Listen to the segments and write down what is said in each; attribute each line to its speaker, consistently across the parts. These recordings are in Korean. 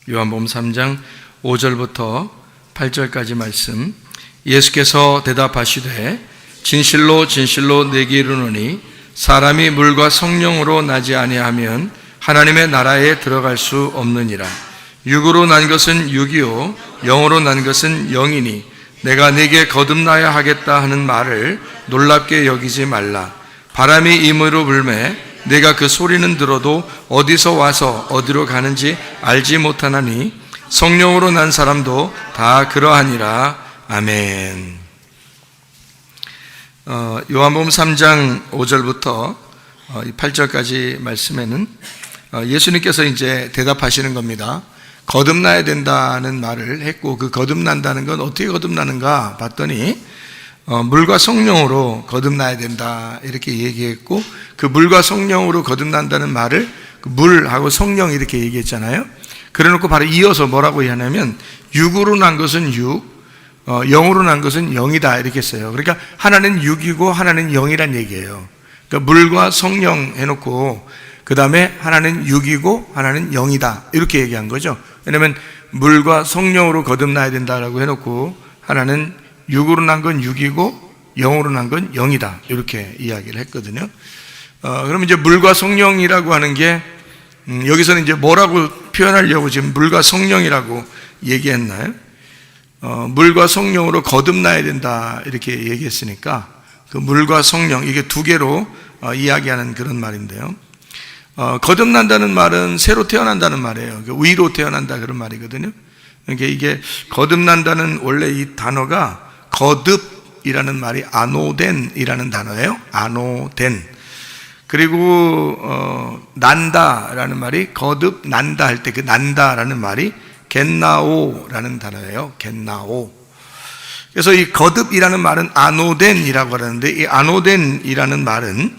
Speaker 1: 요한복음 3장 5절부터 8절까지 말씀. 예수께서 대답하시되 진실로 진실로 내게 이르노니 사람이 물과 성령으로 나지 아니하면 하나님의 나라에 들어갈 수 없느니라. 육으로 난 것은 육이요 영으로 난 것은 영이니 내가 네게 거듭나야 하겠다 하는 말을 놀랍게 여기지 말라. 바람이 임으로 불매 내가 그 소리는 들어도 어디서 와서 어디로 가는지 알지 못하나니 성령으로 난 사람도 다 그러하니라. 아멘. 요한복음 3장 5절부터 8절까지 말씀에는 예수님께서 이제 대답하시는 겁니다. 거듭나야 된다는 말을 했고, 그 거듭난다는 건 어떻게 거듭나는가 봤더니 물과 성령으로 거듭나야 된다 이렇게 얘기했고, 그 물과 성령으로 거듭난다는 말을 물하고 성령 이렇게 얘기했잖아요. 그래놓고 바로 이어서 뭐라고 하냐면 육으로 난 것은 육, 영으로 난 것은 영이다 이렇게 했어요. 그러니까 하나는 육이고 하나는 영이란 얘기예요. 그러니까 물과 성령 해놓고 그 다음에 하나는 육이고 하나는 영이다 이렇게 얘기한 거죠. 왜냐하면 물과 성령으로 거듭나야 된다라고 해놓고 하나는 육으로 난 건 육이고 영으로 난 건 영이다 이렇게 이야기를 했거든요. 그러면 이제 물과 성령이라고 하는 게 여기서는 이제 뭐라고 표현하려고 지금 물과 성령이라고 얘기했나요? 물과 성령으로 거듭나야 된다 이렇게 얘기했으니까 그 물과 성령 이게 두 개로 이야기하는 그런 말인데요. 거듭난다는 말은 새로 태어난다는 말이에요. 위로 태어난다 그런 말이거든요. 그러니까 이게 거듭난다는 원래 이 단어가 거듭이라는 말이 아노덴이라는 단어예요. 아노덴. 그리고 난다라는 말이 거듭난다 할 때 그 난다라는 말이 겟나오라는 단어예요. 겟나오. 그래서 이 거듭이라는 말은 아노덴이라고 하는데 이 아노덴이라는 말은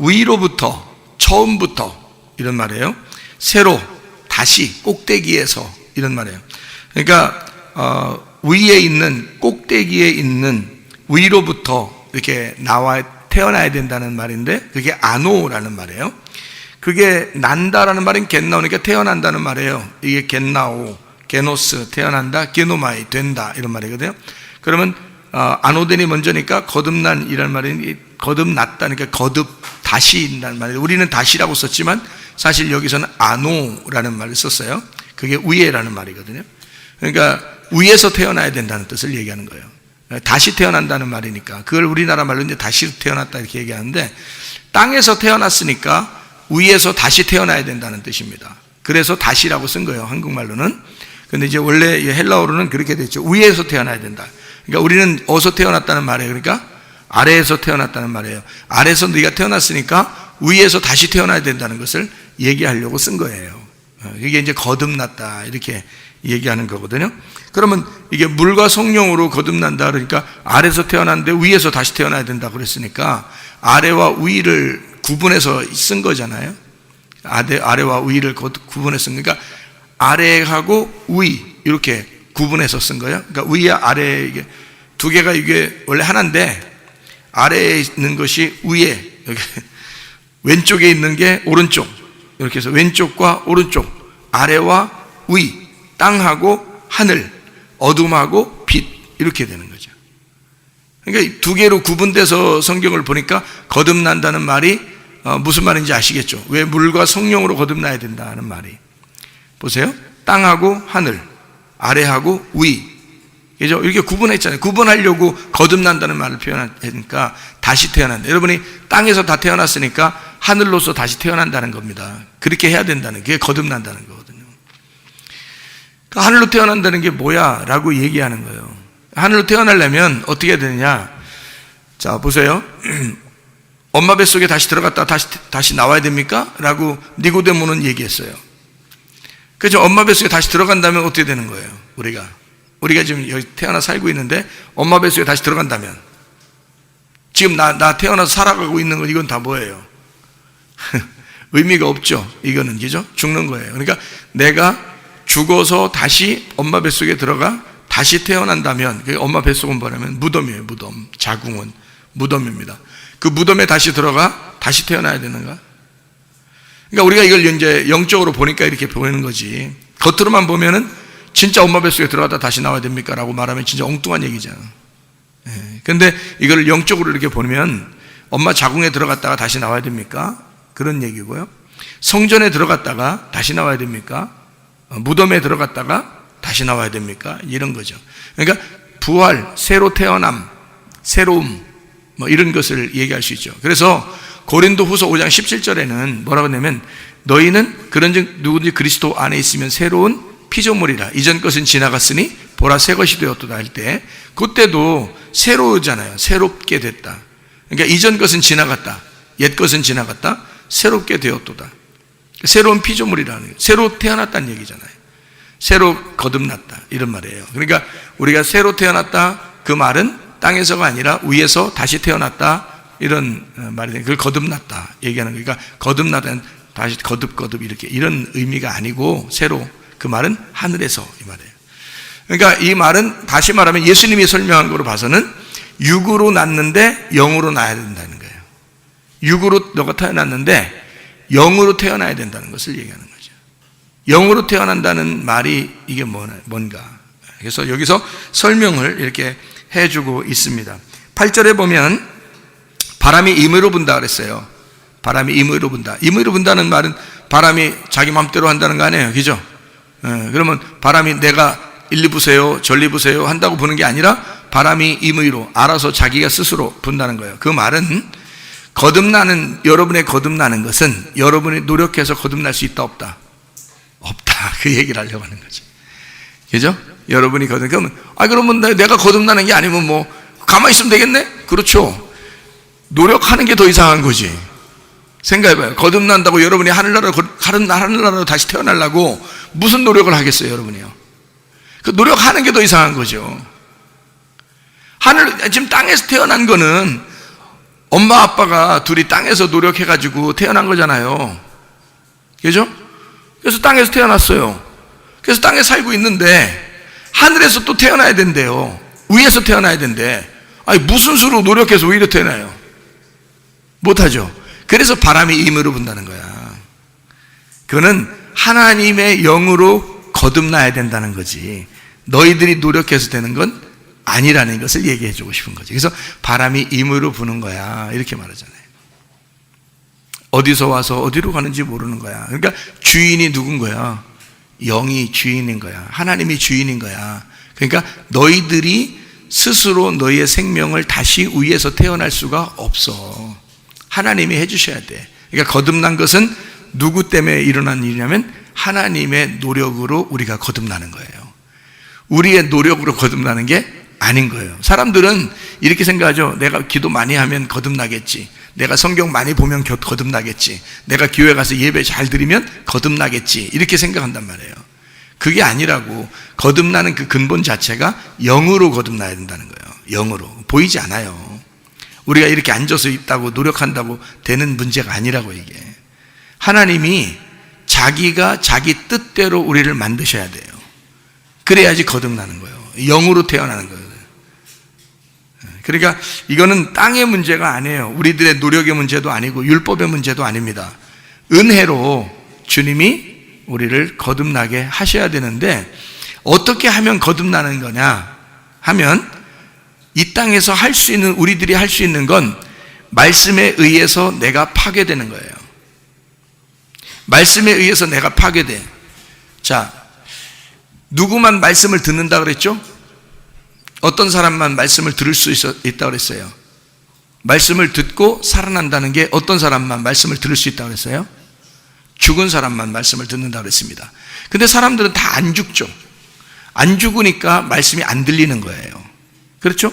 Speaker 1: 위로부터 처음부터 이런 말이에요. 새로 다시 꼭대기에서 이런 말이에요. 그러니까 위에 있는 꼭대기에 있는 위로부터 이렇게 나와 태어나야 된다는 말인데 그게 아노라는 말이에요. 그게 난다라는 말은 겟나오니까 태어난다는 말이에요. 이게 겟나오, 게노스 태어난다, 게노마이 된다 이런 말이거든요. 그러면 아노덴이 먼저니까 거듭난이라는 말이 거듭났다니까 거듭 다시라는 말이에요. 우리는 다시라고 썼지만 사실 여기서는 아노라는 말을 썼어요. 그게 위에라는 말이거든요. 그러니까 위에서 태어나야 된다는 뜻을 얘기하는 거예요. 다시 태어난다는 말이니까 그걸 우리나라 말로 이제 다시 태어났다 이렇게 얘기하는데 땅에서 태어났으니까 위에서 다시 태어나야 된다는 뜻입니다. 그래서 다시라고 쓴 거예요. 한국말로는. 근데 이제 원래 헬라어로는 그렇게 됐죠. 위에서 태어나야 된다. 그러니까 우리는 어디서 태어났다는 말이에요. 그러니까 아래에서 태어났다는 말이에요. 아래에서 네가 태어났으니까 위에서 다시 태어나야 된다는 것을 얘기하려고 쓴 거예요. 이게 이제 거듭났다 이렇게 얘기하는 거거든요. 그러면 이게 물과 성령으로 거듭난다 그러니까 아래에서 태어났는데 위에서 다시 태어나야 된다 그랬으니까 아래와 위를 구분해서 쓴 거잖아요. 아래와 위를 구분해서 쓴 거니까 아래하고 위 이렇게 구분해서 쓴 거예요. 그러니까 위와 아래 이게 두 개가 이게 원래 하나인데 아래에 있는 것이 위에 여기 왼쪽에 있는 게 오른쪽 이렇게 해서 왼쪽과 오른쪽 아래와 위 땅하고 하늘 어둠하고 빛 이렇게 되는 거죠. 그러니까 두 개로 구분돼서 성경을 보니까 거듭난다는 말이 무슨 말인지 아시겠죠? 왜 물과 성령으로 거듭나야 된다는 말이 보세요. 땅하고 하늘 아래하고 위 그죠? 이렇게 구분했잖아요. 구분하려고 거듭난다는 말을 표현하니까 다시 태어난다. 여러분이 땅에서 다 태어났으니까 하늘로서 다시 태어난다는 겁니다. 그렇게 해야 된다는 게 거듭난다는 거거든요. 그러니까 하늘로 태어난다는 게 뭐야? 라고 얘기하는 거예요. 하늘로 태어나려면 어떻게 해야 되느냐? 자, 보세요. 엄마 뱃속에 다시 들어갔다 다시 나와야 됩니까? 라고 니고데모는 얘기했어요. 그죠? 엄마 뱃속에 다시 들어간다면 어떻게 되는 거예요? 우리가 지금 여기 태어나 살고 있는데 엄마 뱃속에 다시 들어간다면 지금 나 태어나서 살아가고 있는 건 이건 다 뭐예요? 의미가 없죠. 이거는 그죠? 죽는 거예요. 그러니까 내가 죽어서 다시 엄마 뱃속에 들어가 다시 태어난다면 엄마 뱃속은 뭐냐면 무덤이에요. 무덤, 자궁은 무덤입니다. 그 무덤에 다시 들어가 다시 태어나야 되는가? 그러니까 우리가 이걸 이제 영적으로 보니까 이렇게 보이는 거지. 겉으로만 보면은 진짜 엄마 뱃속에 들어갔다 다시 나와야 됩니까? 라고 말하면 진짜 엉뚱한 얘기잖아. 근데 이걸 영적으로 이렇게 보면 엄마 자궁에 들어갔다가 다시 나와야 됩니까? 그런 얘기고요. 성전에 들어갔다가 다시 나와야 됩니까? 무덤에 들어갔다가 다시 나와야 됩니까? 이런 거죠. 그러니까 부활, 새로 태어남, 새로움 뭐 이런 것을 얘기할 수 있죠. 그래서 고린도후서 5장 17절에는 뭐라고 하냐면 너희는 그런즉 누구든지 그리스도 안에 있으면 새로운 피조물이라 이전 것은 지나갔으니 보라 새 것이 되었도다 할 때 그때도 새로우잖아요. 새롭게 됐다. 그러니까 이전 것은 지나갔다. 옛 것은 지나갔다. 새롭게 되었도다. 새로운 피조물이라는 거예요. 새로 태어났다는 얘기잖아요. 새로 거듭났다 이런 말이에요. 그러니까 우리가 새로 태어났다 그 말은 땅에서가 아니라 위에서 다시 태어났다 이런 말이에요. 그걸 거듭났다 얘기하는 거예요. 그러니까 거듭나다는 다시 거듭 이렇게 이런 의미가 아니고 새로 그 말은 하늘에서 이 말이에요. 그러니까 이 말은 다시 말하면 예수님이 설명한 거로 봐서는 육으로 낳는데 영으로 낳아야 된다는 거예요. 육으로 너가 태어났는데 영으로 태어나야 된다는 것을 얘기하는 거죠. 영으로 태어난다는 말이 이게 뭔가. 그래서 여기서 설명을 이렇게 해주고 있습니다. 8절에 보면 바람이 임의로 분다 그랬어요. 바람이 임의로 분다. 임의로 분다는 말은 바람이 자기 마음대로 한다는 거 아니에요. 그죠? 그러면 바람이 내가 일리 부세요, 전리 부세요 한다고 부는 게 아니라 바람이 임의로 알아서 자기가 스스로 분다는 거예요. 그 말은 여러분의 거듭나는 것은 여러분이 노력해서 거듭날 수 있다 없다? 없다. 그 얘기를 하려고 하는 거죠. 그죠? 여러분이 그러면 내가 거듭나는 게 아니면 뭐 가만히 있으면 되겠네? 그렇죠. 노력하는 게 더 이상한 거지. 생각해봐요. 거듭난다고 여러분이 하늘나라로 다시 태어나려고 무슨 노력을 하겠어요, 여러분이요? 그 노력하는 게 더 이상한 거죠. 지금 땅에서 태어난 거는 엄마 아빠가 둘이 땅에서 노력해가지고 태어난 거잖아요. 그죠? 그래서 땅에서 태어났어요. 그래서 땅에 살고 있는데 하늘에서 또 태어나야 된대요. 위에서 태어나야 된대. 아니 무슨 수로 노력해서 위로 태어나요? 못하죠. 그래서 바람이 임의로 분다는 거야. 그거는 하나님의 영으로 거듭나야 된다는 거지 너희들이 노력해서 되는 건 아니라는 것을 얘기해 주고 싶은 거죠. 그래서 바람이 임의로 부는 거야 이렇게 말하잖아요. 어디서 와서 어디로 가는지 모르는 거야. 그러니까 주인이 누군 거야? 영이 주인인 거야. 하나님이 주인인 거야. 그러니까 너희들이 스스로 너희의 생명을 다시 위에서 태어날 수가 없어. 하나님이 해주셔야 돼. 그러니까 거듭난 것은 누구 때문에 일어난 일이냐면 하나님의 노력으로 우리가 거듭나는 거예요. 우리의 노력으로 거듭나는 게 아닌 거예요. 사람들은 이렇게 생각하죠. 내가 기도 많이 하면 거듭나겠지. 내가 성경 많이 보면 거듭나겠지. 내가 교회 가서 예배 잘 드리면 거듭나겠지. 이렇게 생각한단 말이에요. 그게 아니라고. 거듭나는 그 근본 자체가 영으로 거듭나야 된다는 거예요. 영으로. 보이지 않아요. 우리가 이렇게 앉아서 있다고 노력한다고 되는 문제가 아니라고 이게. 하나님이 자기가 자기 뜻대로 우리를 만드셔야 돼요. 그래야지 거듭나는 거예요. 영으로 태어나는 거예요. 그러니까 이거는 땅의 문제가 아니에요. 우리들의 노력의 문제도 아니고 율법의 문제도 아닙니다. 은혜로 주님이 우리를 거듭나게 하셔야 되는데 어떻게 하면 거듭나는 거냐 하면 이 땅에서 할 수 있는 우리들이 할 수 있는 건 말씀에 의해서 내가 파괴되는 거예요. 말씀에 의해서 내가 파괴돼. 자, 누구만 말씀을 듣는다 그랬죠? 어떤 사람만 말씀을 들을 수 있다 그랬어요? 말씀을 듣고 살아난다는 게 어떤 사람만 말씀을 들을 수 있다 그랬어요? 죽은 사람만 말씀을 듣는다 그랬습니다. 근데 사람들은 다 안 죽죠. 안 죽으니까 말씀이 안 들리는 거예요. 그렇죠?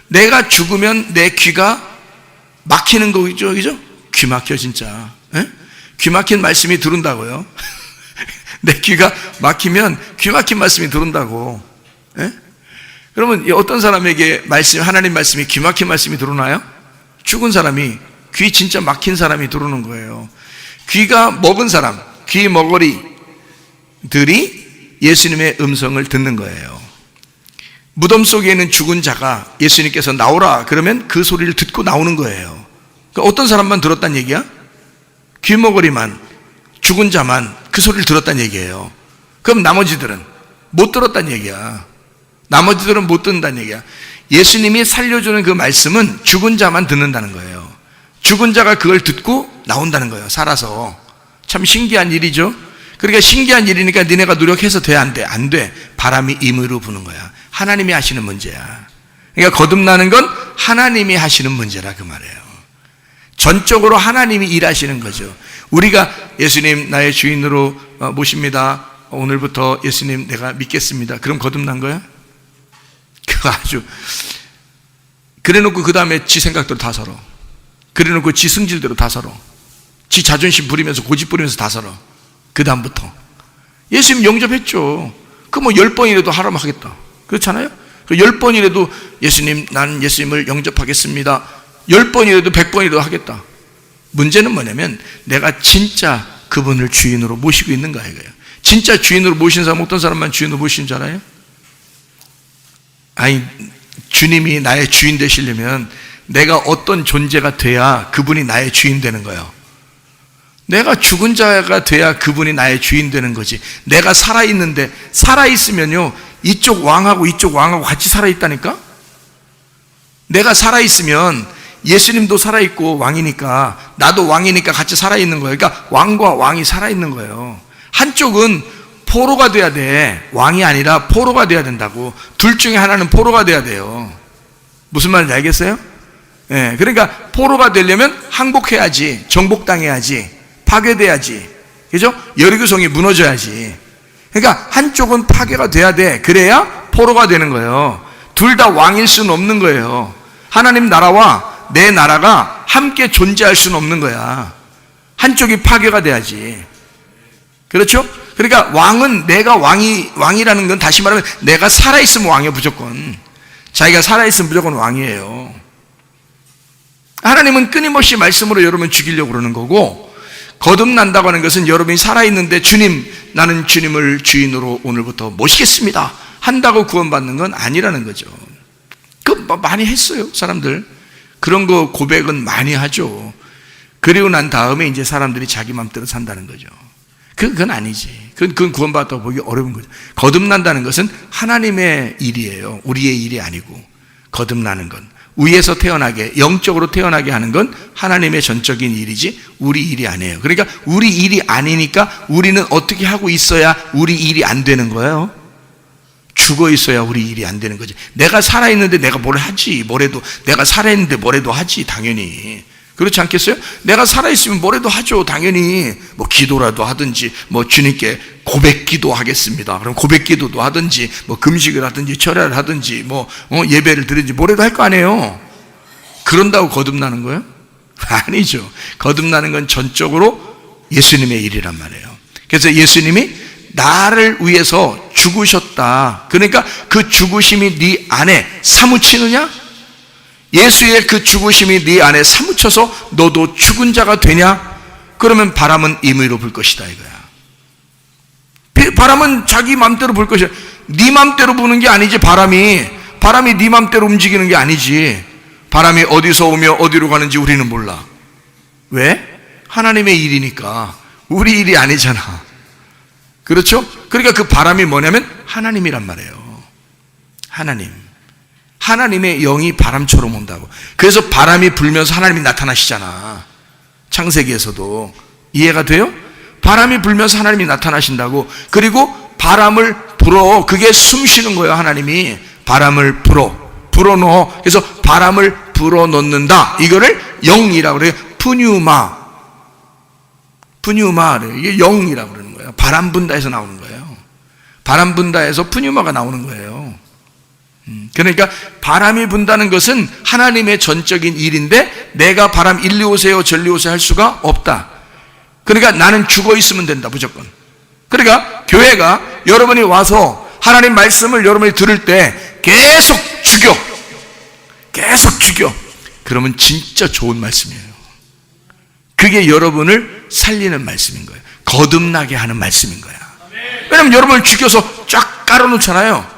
Speaker 1: 내가 죽으면 내 귀가 막히는 거죠, 그죠? 귀 막혀 진짜. 에? 귀 막힌 말씀이 들어온다고요. 내 귀가 막히면 귀 막힌 말씀이 들어온다고. 에? 그러면 어떤 사람에게 하나님 말씀이 귀 막힌 말씀이 들어오나요? 죽은 사람이, 귀 진짜 막힌 사람이 들어오는 거예요. 귀가 먹은 사람, 귀 먹거리들이 예수님의 음성을 듣는 거예요. 무덤 속에 있는 죽은 자가 예수님께서 나오라 그러면 그 소리를 듣고 나오는 거예요. 그러니까 어떤 사람만 들었단 얘기야? 귀 먹거리만, 죽은 자만 그 소리를 들었단 얘기예요. 그럼 나머지들은 못 들었다는 얘기야. 나머지들은 못 듣는다는 얘기야. 예수님이 살려주는 그 말씀은 죽은 자만 듣는다는 거예요. 죽은 자가 그걸 듣고 나온다는 거예요. 살아서. 참 신기한 일이죠. 그러니까 신기한 일이니까 니네가 노력해서 돼, 안 돼? 안 돼. 바람이 임의로 부는 거야. 하나님이 하시는 문제야. 그러니까 거듭나는 건 하나님이 하시는 문제라 그 말이에요. 전적으로 하나님이 일하시는 거죠. 우리가 예수님 나의 주인으로 모십니다. 오늘부터 예수님 내가 믿겠습니다. 그럼 거듭난 거야? 그거 아주 그래놓고 그 다음에 지 생각대로 다 살아. 그래놓고 지 승질대로 다 살아. 지 자존심 부리면서 고집 부리면서 다 살아. 그 다음부터 예수님 영접했죠. 그 뭐 10번이라도 하라면 하겠다. 그렇잖아요? 10번이라도 예수님, 나는 예수님을 영접하겠습니다. 10번이라도 100번이라도 하겠다. 문제는 뭐냐면 내가 진짜 그분을 주인으로 모시고 있는가 이거예요. 진짜 주인으로 모신 사람, 어떤 사람만 주인으로 모시는 줄 알아요? 아니, 주님이 나의 주인 되시려면 내가 어떤 존재가 돼야 그분이 나의 주인 되는 거예요. 내가 죽은 자가 돼야 그분이 나의 주인 되는 거지. 내가 살아있는데, 살아있으면요 이쪽 왕하고 이쪽 왕하고 같이 살아있다니까? 내가 살아있으면 예수님도 살아있고 왕이니까, 나도 왕이니까 같이 살아있는 거예요. 그러니까 왕과 왕이 살아있는 거예요. 한쪽은 포로가 돼야 돼. 왕이 아니라 포로가 돼야 된다고. 둘 중에 하나는 포로가 돼야 돼요. 무슨 말인지 알겠어요? 예, 그러니까 포로가 되려면 항복해야지, 정복당해야지, 파괴돼야지, 그죠? 여리고성이 무너져야지. 그러니까 한쪽은 파괴가 돼야 돼. 그래야 포로가 되는 거예요. 둘 다 왕일 수는 없는 거예요. 하나님 나라와 내 나라가 함께 존재할 수는 없는 거야. 한쪽이 파괴가 돼야지. 그렇죠? 그러니까 왕은, 내가 왕이라는 건 다시 말하면 내가 살아있으면 왕이에요. 무조건. 자기가 살아있으면 무조건 왕이에요. 하나님은 끊임없이 말씀으로 여러분을 죽이려고 그러는 거고, 거듭난다고 하는 것은 여러분이 살아있는데 주님, 나는 주님을 주인으로 오늘부터 모시겠습니다 한다고 구원받는 건 아니라는 거죠. 많이 했어요, 사람들. 그런 거 고백은 많이 하죠. 그리고 난 다음에 이제 사람들이 자기 마음대로 산다는 거죠. 그건 아니지. 그건 구원받았다고 보기 어려운 거죠. 거듭난다는 것은 하나님의 일이에요. 우리의 일이 아니고. 거듭나는 건 위에서 태어나게, 영적으로 태어나게 하는 건 하나님의 전적인 일이지 우리 일이 아니에요. 그러니까 우리 일이 아니니까 우리는 어떻게 하고 있어야 우리 일이 안 되는 거예요? 죽어 있어야 우리 일이 안 되는 거지. 내가 살아있는데 내가 뭘 하지, 뭐래도. 내가 살아있는데 뭐래도 하지, 당연히. 그렇지 않겠어요? 내가 살아있으면 뭐래도 하죠, 당연히. 뭐 기도라도 하든지, 뭐 주님께 고백 기도 하겠습니다. 그럼 고백 기도도 하든지, 뭐 금식을 하든지, 철야를 하든지, 뭐 예배를 드리든지 뭐래도 할 거 아니에요. 그런다고 거듭나는 거예요? 아니죠. 거듭나는 건 전적으로 예수님의 일이란 말이에요. 그래서 예수님이 나를 위해서 죽으셨다. 그러니까 그 죽으심이 네 안에 사무치느냐? 예수의 그 죽으심이 네 안에 사무쳐서 너도 죽은 자가 되냐? 그러면 바람은 임의로 불 것이다 이거야. 바람은 자기 맘대로 불 것이야. 네 맘대로 부는 게 아니지. 바람이 네 맘대로 움직이는 게 아니지. 바람이 어디서 오며 어디로 가는지 우리는 몰라. 왜? 하나님의 일이니까. 우리 일이 아니잖아. 그렇죠? 그러니까 그 바람이 뭐냐면 하나님이란 말이에요. 하나님의 영이 바람처럼 온다고. 그래서 바람이 불면서 하나님이 나타나시잖아. 창세기에서도. 이해가 돼요? 바람이 불면서 하나님이 나타나신다고. 그리고 바람을 불어. 그게 숨 쉬는 거예요. 하나님이 바람을 불어넣어. 그래서 바람을 불어넣는다. 이거를 영이라고 그래요. 푸뉴마. 이게 영이라고 그러는 거예요. 바람 분다에서 나오는 거예요. 바람 분다에서 푸뉴마가 나오는 거예요. 그러니까 바람이 분다는 것은 하나님의 전적인 일인데 내가 바람 일리 오세요 절리 오세요 할 수가 없다. 그러니까 나는 죽어 있으면 된다, 무조건. 그러니까 교회가 여러분이 와서 하나님 말씀을 여러분이 들을 때 계속 죽여. 그러면 진짜 좋은 말씀이에요. 그게 여러분을 살리는 말씀인 거예요. 거듭나게 하는 말씀인 거야. 왜냐면 여러분을 죽여서 쫙 깔아놓잖아요.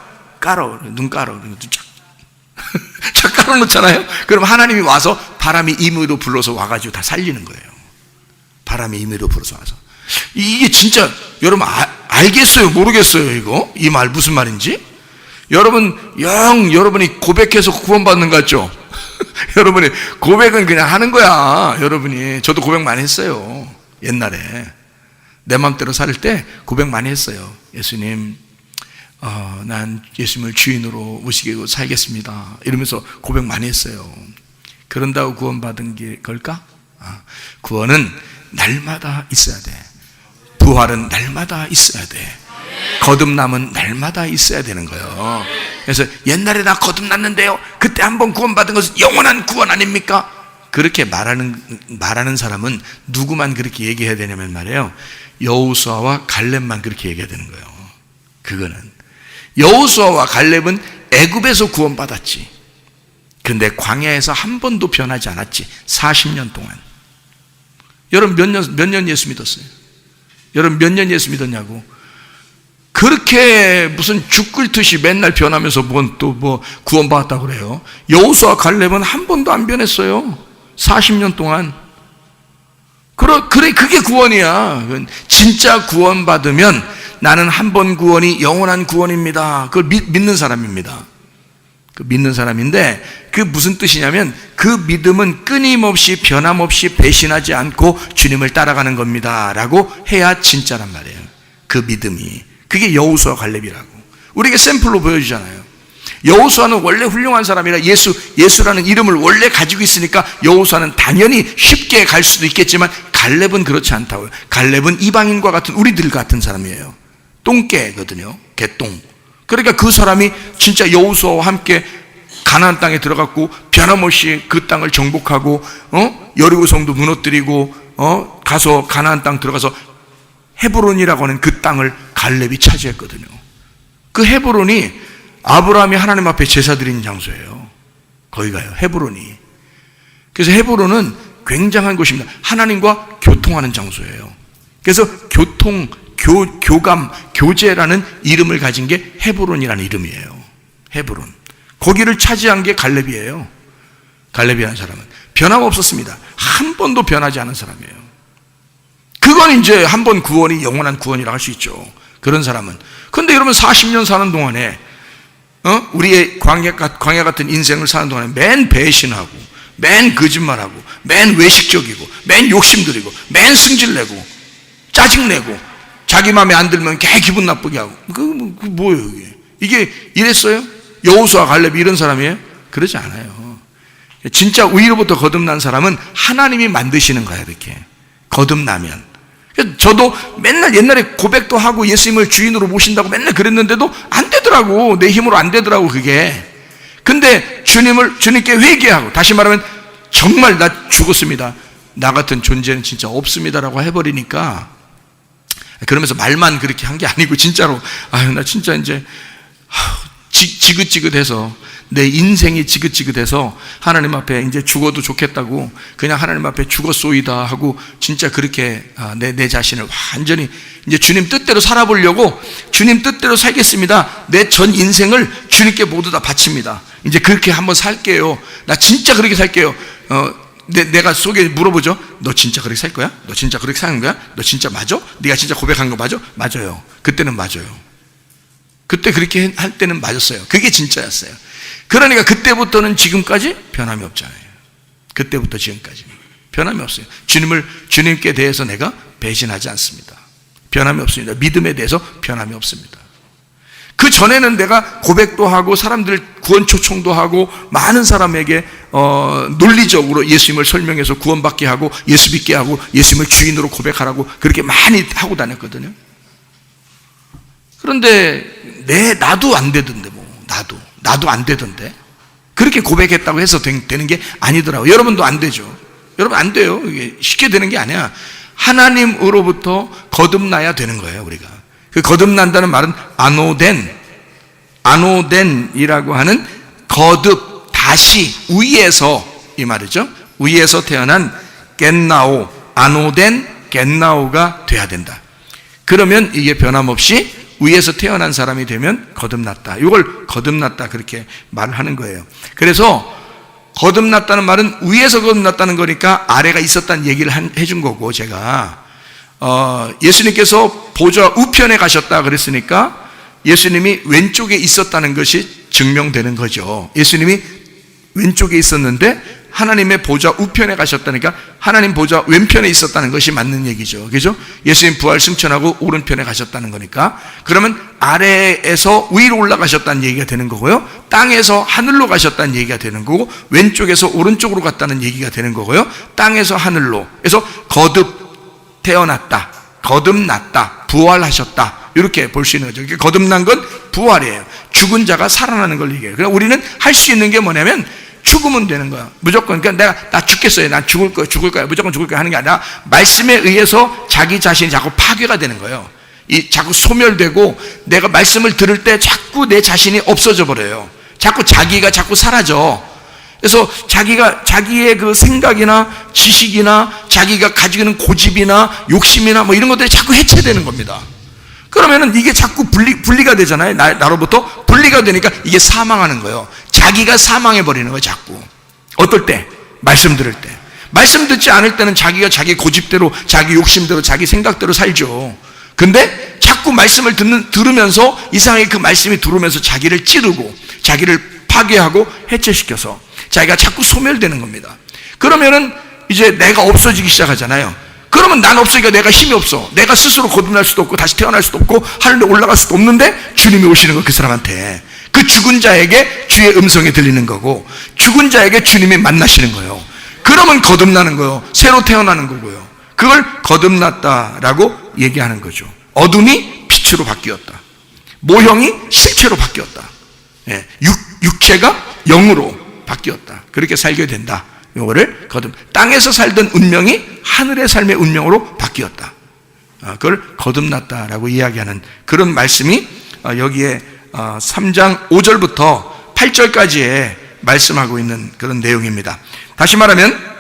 Speaker 1: 눈 깔아. 쫙 깔아놓잖아요. 그럼 하나님이 와서 바람이 임의로 불러서 와가지고 다 살리는 거예요. 바람이 임의로 불어서 와서. 이게 진짜 여러분 알겠어요? 모르겠어요? 이거? 이 말 무슨 말인지? 여러분 여러분이 고백해서 구원받는 것 같죠? 여러분이 고백은 그냥 하는 거야. 여러분이. 저도 고백 많이 했어요. 옛날에 내 마음대로 살 때 고백 많이 했어요. 예수님, 난 예수님을 주인으로 모시고 살겠습니다. 이러면서 고백 많이 했어요. 그런다고 구원받은 게 걸까? 구원은 날마다 있어야 돼. 부활은 날마다 있어야 돼. 거듭남은 날마다 있어야 되는 거예요. 그래서 옛날에 나 거듭났는데요, 그때 한번 구원받은 것은 영원한 구원 아닙니까? 그렇게 말하는 사람은 누구만 그렇게 얘기해야 되냐면 말이에요, 여호수아와 갈렙만 그렇게 얘기해야 되는 거예요. 그거는 여호수아와 갈렙은 애굽에서 구원받았지. 근데 광야에서 한 번도 변하지 않았지. 40년 동안. 여러분 몇 년 예수 믿었어요? 여러분 몇 년 예수 믿었냐고? 그렇게 무슨 죽 끓듯이 맨날 변하면서 뭐 구원받았다고 그래요. 여호수아 갈렙은 한 번도 안 변했어요. 40년 동안. 그래 그게 구원이야. 진짜 구원받으면 나는 한 번 구원이 영원한 구원입니다. 그걸 믿는 사람입니다. 그 믿는 사람인데, 그 무슨 뜻이냐면 그 믿음은 끊임없이 변함없이 배신하지 않고 주님을 따라가는 겁니다 라고 해야 진짜란 말이에요. 그 믿음이. 그게 여호수아 갈렙이라고 우리에게 샘플로 보여주잖아요. 여호수아는 원래 훌륭한 사람이라 예수라는 이름을 원래 가지고 있으니까 여호수아는 당연히 쉽게 갈 수도 있겠지만 갈렙은 그렇지 않다고요. 갈렙은 이방인과 같은 우리들 같은 사람이에요. 똥개거든요. 개똥. 그러니까 그 사람이 진짜 여호수아와 함께 가나안 땅에 들어갔고 변함없이 그 땅을 정복하고 여리고 성도 무너뜨리고 가서 가나안 땅 들어가서 헤브론이라고 하는 그 땅을 갈렙이 차지했거든요. 그 헤브론이 아브라함이 하나님 앞에 제사 드린 장소예요. 거기 가요. 헤브론이. 그래서 헤브론은 굉장한 곳입니다. 하나님과 교통하는 장소예요. 그래서 교감, 교제라는 이름을 가진 게 헤브론이라는 이름이에요. 헤브론. 거기를 차지한 게 갈렙이에요. 갈렙이라는 사람은 변함없었습니다. 한 번도 변하지 않은 사람이에요. 그건 이제 한 번 구원이 영원한 구원이라고 할 수 있죠. 그런 사람은. 근데 여러분 40년 사는 동안에 우리의 광야 같은 인생을 사는 동안에 맨 배신하고 맨 거짓말하고 맨 외식적이고 맨 욕심들이고 맨 승질내고 짜증내고 자기 마음에 안 들면 개 기분 나쁘게 하고 그 뭐예요 이게 이랬어요? 여호수아 갈렙이 이런 사람이에요? 그러지 않아요. 진짜 위로부터 거듭난 사람은 하나님이 만드시는 거야. 이렇게 거듭나면. 저도 맨날 옛날에 고백도 하고 예수님을 주인으로 모신다고 맨날 그랬는데도 안 되더라고. 내 힘으로 안 되더라고 그게. 근데 주님께 회개하고, 다시 말하면 정말 나 죽었습니다, 나 같은 존재는 진짜 없습니다라고 해버리니까, 그러면서 말만 그렇게 한 게 아니고 진짜로 나 진짜 이제 지긋지긋해서 내 인생이 지긋지긋해서 하나님 앞에 이제 죽어도 좋겠다고 그냥 하나님 앞에 죽었소이다 하고 진짜 그렇게 내 자신을 완전히 이제 주님 뜻대로 살아보려고, 주님 뜻대로 살겠습니다, 내 전 인생을 주님께 모두 다 바칩니다, 이제 그렇게 한번 살게요, 나 진짜 그렇게 살게요. 내가 속에 물어보죠. 너 진짜 그렇게 살 거야? 너 진짜 그렇게 사는 거야? 너 진짜 맞아? 네가 진짜 고백한 거 맞아? 맞아요. 그때는 맞아요. 그때 그렇게 할 때는 맞았어요. 그게 진짜였어요. 그러니까 그때부터는 지금까지 변함이 없잖아요. 그때부터 지금까지 변함이 없어요. 주님께 대해서 내가 배신하지 않습니다. 변함이 없습니다. 믿음에 대해서 변함이 없습니다. 그 전에는 내가 고백도 하고 사람들 구원 초청도 하고 많은 사람에게 논리적으로 예수님을 설명해서 구원받게 하고 예수 믿게 하고 예수님을 주인으로 고백하라고 그렇게 많이 하고 다녔거든요. 그런데 나도 안 되던데, 나도 안 되던데, 그렇게 고백했다고 해서 되는 게 아니더라고요. 여러분도 안 되죠. 여러분 안 돼요. 이게 쉽게 되는 게 아니야. 하나님으로부터 거듭나야 되는 거예요. 우리가 그 거듭난다는 말은 아노덴이라고 하는 거듭, 다시, 위에서, 이 말이죠. 위에서 태어난 겟나오, 아노덴 겟나오가 돼야 된다. 그러면 이게 변함없이 위에서 태어난 사람이 되면 거듭났다. 이걸 거듭났다 그렇게 말을 하는 거예요. 그래서 거듭났다는 말은 위에서 거듭났다는 거니까 아래가 있었다는 얘기를 해준 거고, 제가 예수님께서 보좌 우편에 가셨다 그랬으니까 예수님이 왼쪽에 있었다는 것이 증명되는 거죠. 예수님이 왼쪽에 있었는데 하나님의 보좌 우편에 가셨다니까 하나님 보좌 왼편에 있었다는 것이 맞는 얘기죠. 그죠? 예수님 부활 승천하고 오른편에 가셨다는 거니까 그러면 아래에서 위로 올라가셨다는 얘기가 되는 거고요. 땅에서 하늘로 가셨다는 얘기가 되는 거고 왼쪽에서 오른쪽으로 갔다는 얘기가 되는 거고요. 땅에서 하늘로. 그래서 거듭 태어났다. 거듭났다. 부활하셨다. 이렇게 볼 수 있는 거죠. 거듭난 건 부활이에요. 죽은 자가 살아나는 걸 얘기해요. 그러니까 우리는 할 수 있는 게 뭐냐면 죽으면 되는 거야. 무조건. 그러니까 나 죽겠어요. 난 죽을 거야. 무조건 죽을 거야 하는 게 아니라 말씀에 의해서 자기 자신이 자꾸 파괴가 되는 거예요. 자꾸 소멸되고 내가 말씀을 들을 때 자꾸 내 자신이 없어져 버려요. 자기가 사라져. 그래서 자기의 그 생각이나 지식이나 자기가 가지고 있는 고집이나 욕심이나 뭐 이런 것들이 자꾸 해체되는 겁니다. 그러면은 이게 자꾸 분리가 되잖아요. 나로부터 분리가 되니까 이게 사망하는 거예요. 자기가 사망해 버리는 거예요. 자꾸. 어떨 때? 말씀 들을 때. 말씀 듣지 않을 때는 자기가 자기 고집대로, 자기 욕심대로, 자기 생각대로 살죠. 근데 자꾸 말씀을 들으면서 이상하게 그 말씀이 들어오면서 자기를 찌르고 자기를 파괴하고 해체시켜서 자기가 자꾸 소멸되는 겁니다. 그러면은 이제 내가 없어지기 시작하잖아요. 그러면 난 없으니까 내가 힘이 없어. 내가 스스로 거듭날 수도 없고 다시 태어날 수도 없고 하늘로 올라갈 수도 없는데 주님이 오시는 거 그 사람한테. 그 죽은 자에게 주의 음성이 들리는 거고 죽은 자에게 주님이 만나시는 거예요. 그러면 거듭나는 거예요. 새로 태어나는 거고요. 그걸 거듭났다라고 얘기하는 거죠. 어둠이 빛으로 바뀌었다. 모형이 실체로 바뀌었다. 육체가 영으로 바뀌었다. 그렇게 살게 된다. 이거를 땅에서 살던 운명이 하늘의 삶의 운명으로 바뀌었다. 그걸 거듭났다라고 이야기하는 그런 말씀이 여기에 3장 5절부터 8절까지에 말씀하고 있는 그런 내용입니다. 다시 말하면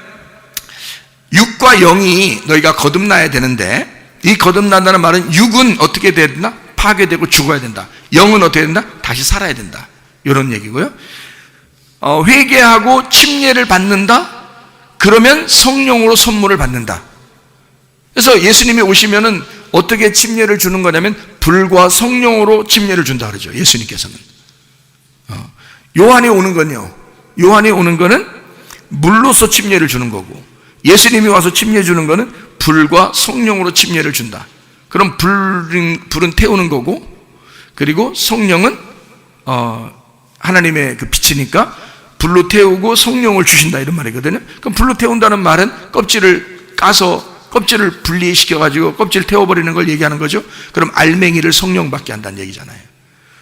Speaker 1: 육과 영이 너희가 거듭나야 되는데 이 거듭난다는 말은 육은 어떻게 돼야 된다? 파괴되고 죽어야 된다. 영은 어떻게 된다? 다시 살아야 된다. 이런 얘기고요. 회개하고 침례를 받는다? 그러면 성령으로 선물을 받는다. 그래서 예수님이 오시면은 어떻게 침례를 주는 거냐면 불과 성령으로 침례를 준다 그러죠. 예수님께서는. 요한이 오는 건요. 요한이 오는 거는 물로서 침례를 주는 거고 예수님이 와서 침례 주는 거는 불과 성령으로 침례를 준다. 그럼 불은 태우는 거고 그리고 성령은 하나님의 그 빛이니까 불로 태우고 성령을 주신다 이런 말이거든요. 그럼 불로 태운다는 말은 껍질을 까서 껍질을 분리시켜가지고 껍질 태워버리는 걸 얘기하는 거죠. 그럼 알맹이를 성령 받게 한다는 얘기잖아요.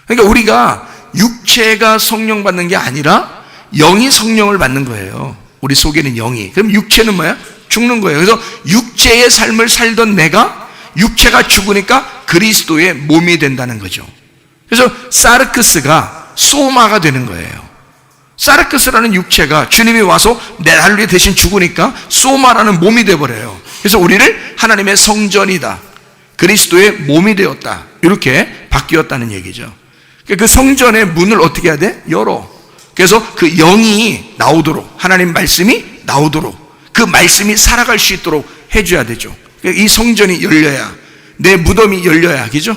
Speaker 1: 그러니까 우리가 육체가 성령 받는 게 아니라 영이 성령을 받는 거예요. 우리 속에는 영이. 그럼 육체는 뭐야? 죽는 거예요. 그래서 육체의 삶을 살던 내가 육체가 죽으니까 그리스도의 몸이 된다는 거죠. 그래서 사르크스가 소마가 되는 거예요. 사르크스라는 육체가 주님이 와서 나를 위해 대신 죽으니까 소마라는 몸이 되어버려요. 그래서 우리를 하나님의 성전이다, 그리스도의 몸이 되었다, 이렇게 바뀌었다는 얘기죠. 그 성전의 문을 어떻게 해야 돼? 열어. 그래서 그 영이 나오도록, 하나님 말씀이 나오도록, 그 말씀이 살아갈 수 있도록 해줘야 되죠. 이 성전이 열려야, 내 무덤이 열려야, 그죠?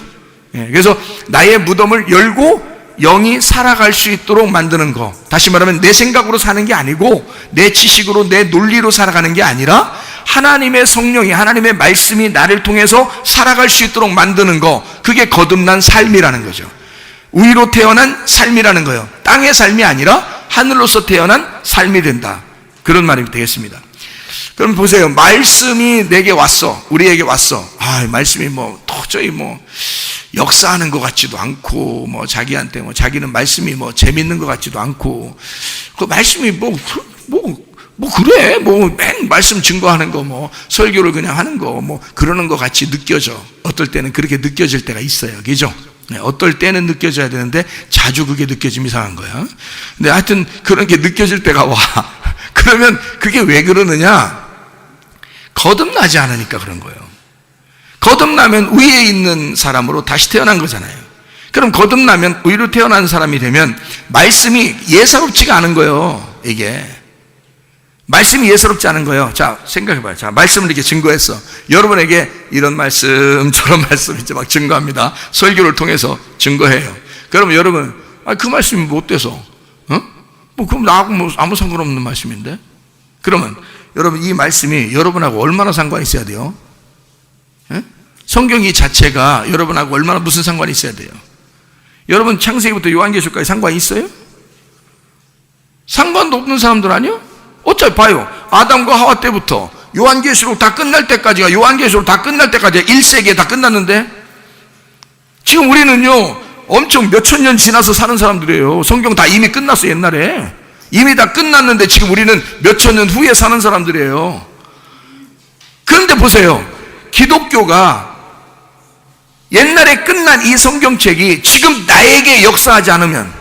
Speaker 1: 그래서 나의 무덤을 열고 영이 살아갈 수 있도록 만드는 거. 다시 말하면 내 생각으로 사는 게 아니고 내 지식으로 내 논리로 살아가는 게 아니라 하나님의 성령이, 하나님의 말씀이 나를 통해서 살아갈 수 있도록 만드는 거. 그게 거듭난 삶이라는 거죠. 위로 태어난 삶이라는 거예요. 땅의 삶이 아니라 하늘로서 태어난 삶이 된다. 그런 말이 되겠습니다. 그럼 보세요. 말씀이 내게 왔어. 우리에게 왔어. 말씀이 도저히 역사하는 것 같지도 않고, 자기한테 자기는 말씀이 재밌는 것 같지도 않고, 그 말씀이 그래. 맨 말씀 증거하는 거, 설교를 그냥 하는 거, 그러는 것 같이 느껴져. 어떨 때는 그렇게 느껴질 때가 있어요. 그죠? 어떨 때는 느껴져야 되는데, 자주 그게 느껴지면 이상한 거야. 근데 하여튼, 그런 게 느껴질 때가 와. 그러면 그게 왜 그러느냐? 거듭나지 않으니까 그런 거예요. 거듭나면 위에 있는 사람으로 다시 태어난 거잖아요. 그럼 거듭나면 위로 태어난 사람이 되면 말씀이 예사롭지가 않은 거예요. 이게 말씀이 예사롭지 않은 거예요. 자, 생각해봐요. 자, 말씀을 이렇게 증거했어. 여러분에게 이런 말씀, 저런 말씀 이제 막 증거합니다. 설교를 통해서 증거해요. 그러면 여러분, 그 말씀이 못 돼서, 그럼 나하고 뭐 아무 상관없는 말씀인데? 그러면 여러분, 이 말씀이 여러분하고 얼마나 상관이 있어야 돼요? 성경 이 자체가 여러분하고 얼마나 무슨 상관이 있어야 돼요? 여러분, 창세기부터 요한계시록까지 상관이 있어요? 상관도 없는 사람들 아니요? 어차피 봐요. 아담과 하와 때부터 요한계시록 다 끝날 때까지가, 요한계시록 다 끝날 때까지가 1세기에 다 끝났는데, 지금 우리는요, 엄청 몇천 년 지나서 사는 사람들이에요. 성경 다 이미 끝났어, 옛날에. 이미 다 끝났는데 지금 우리는 몇천 년 후에 사는 사람들이에요. 그런데 보세요. 기독교가 옛날에 끝난 이 성경책이 지금 나에게 역사하지 않으면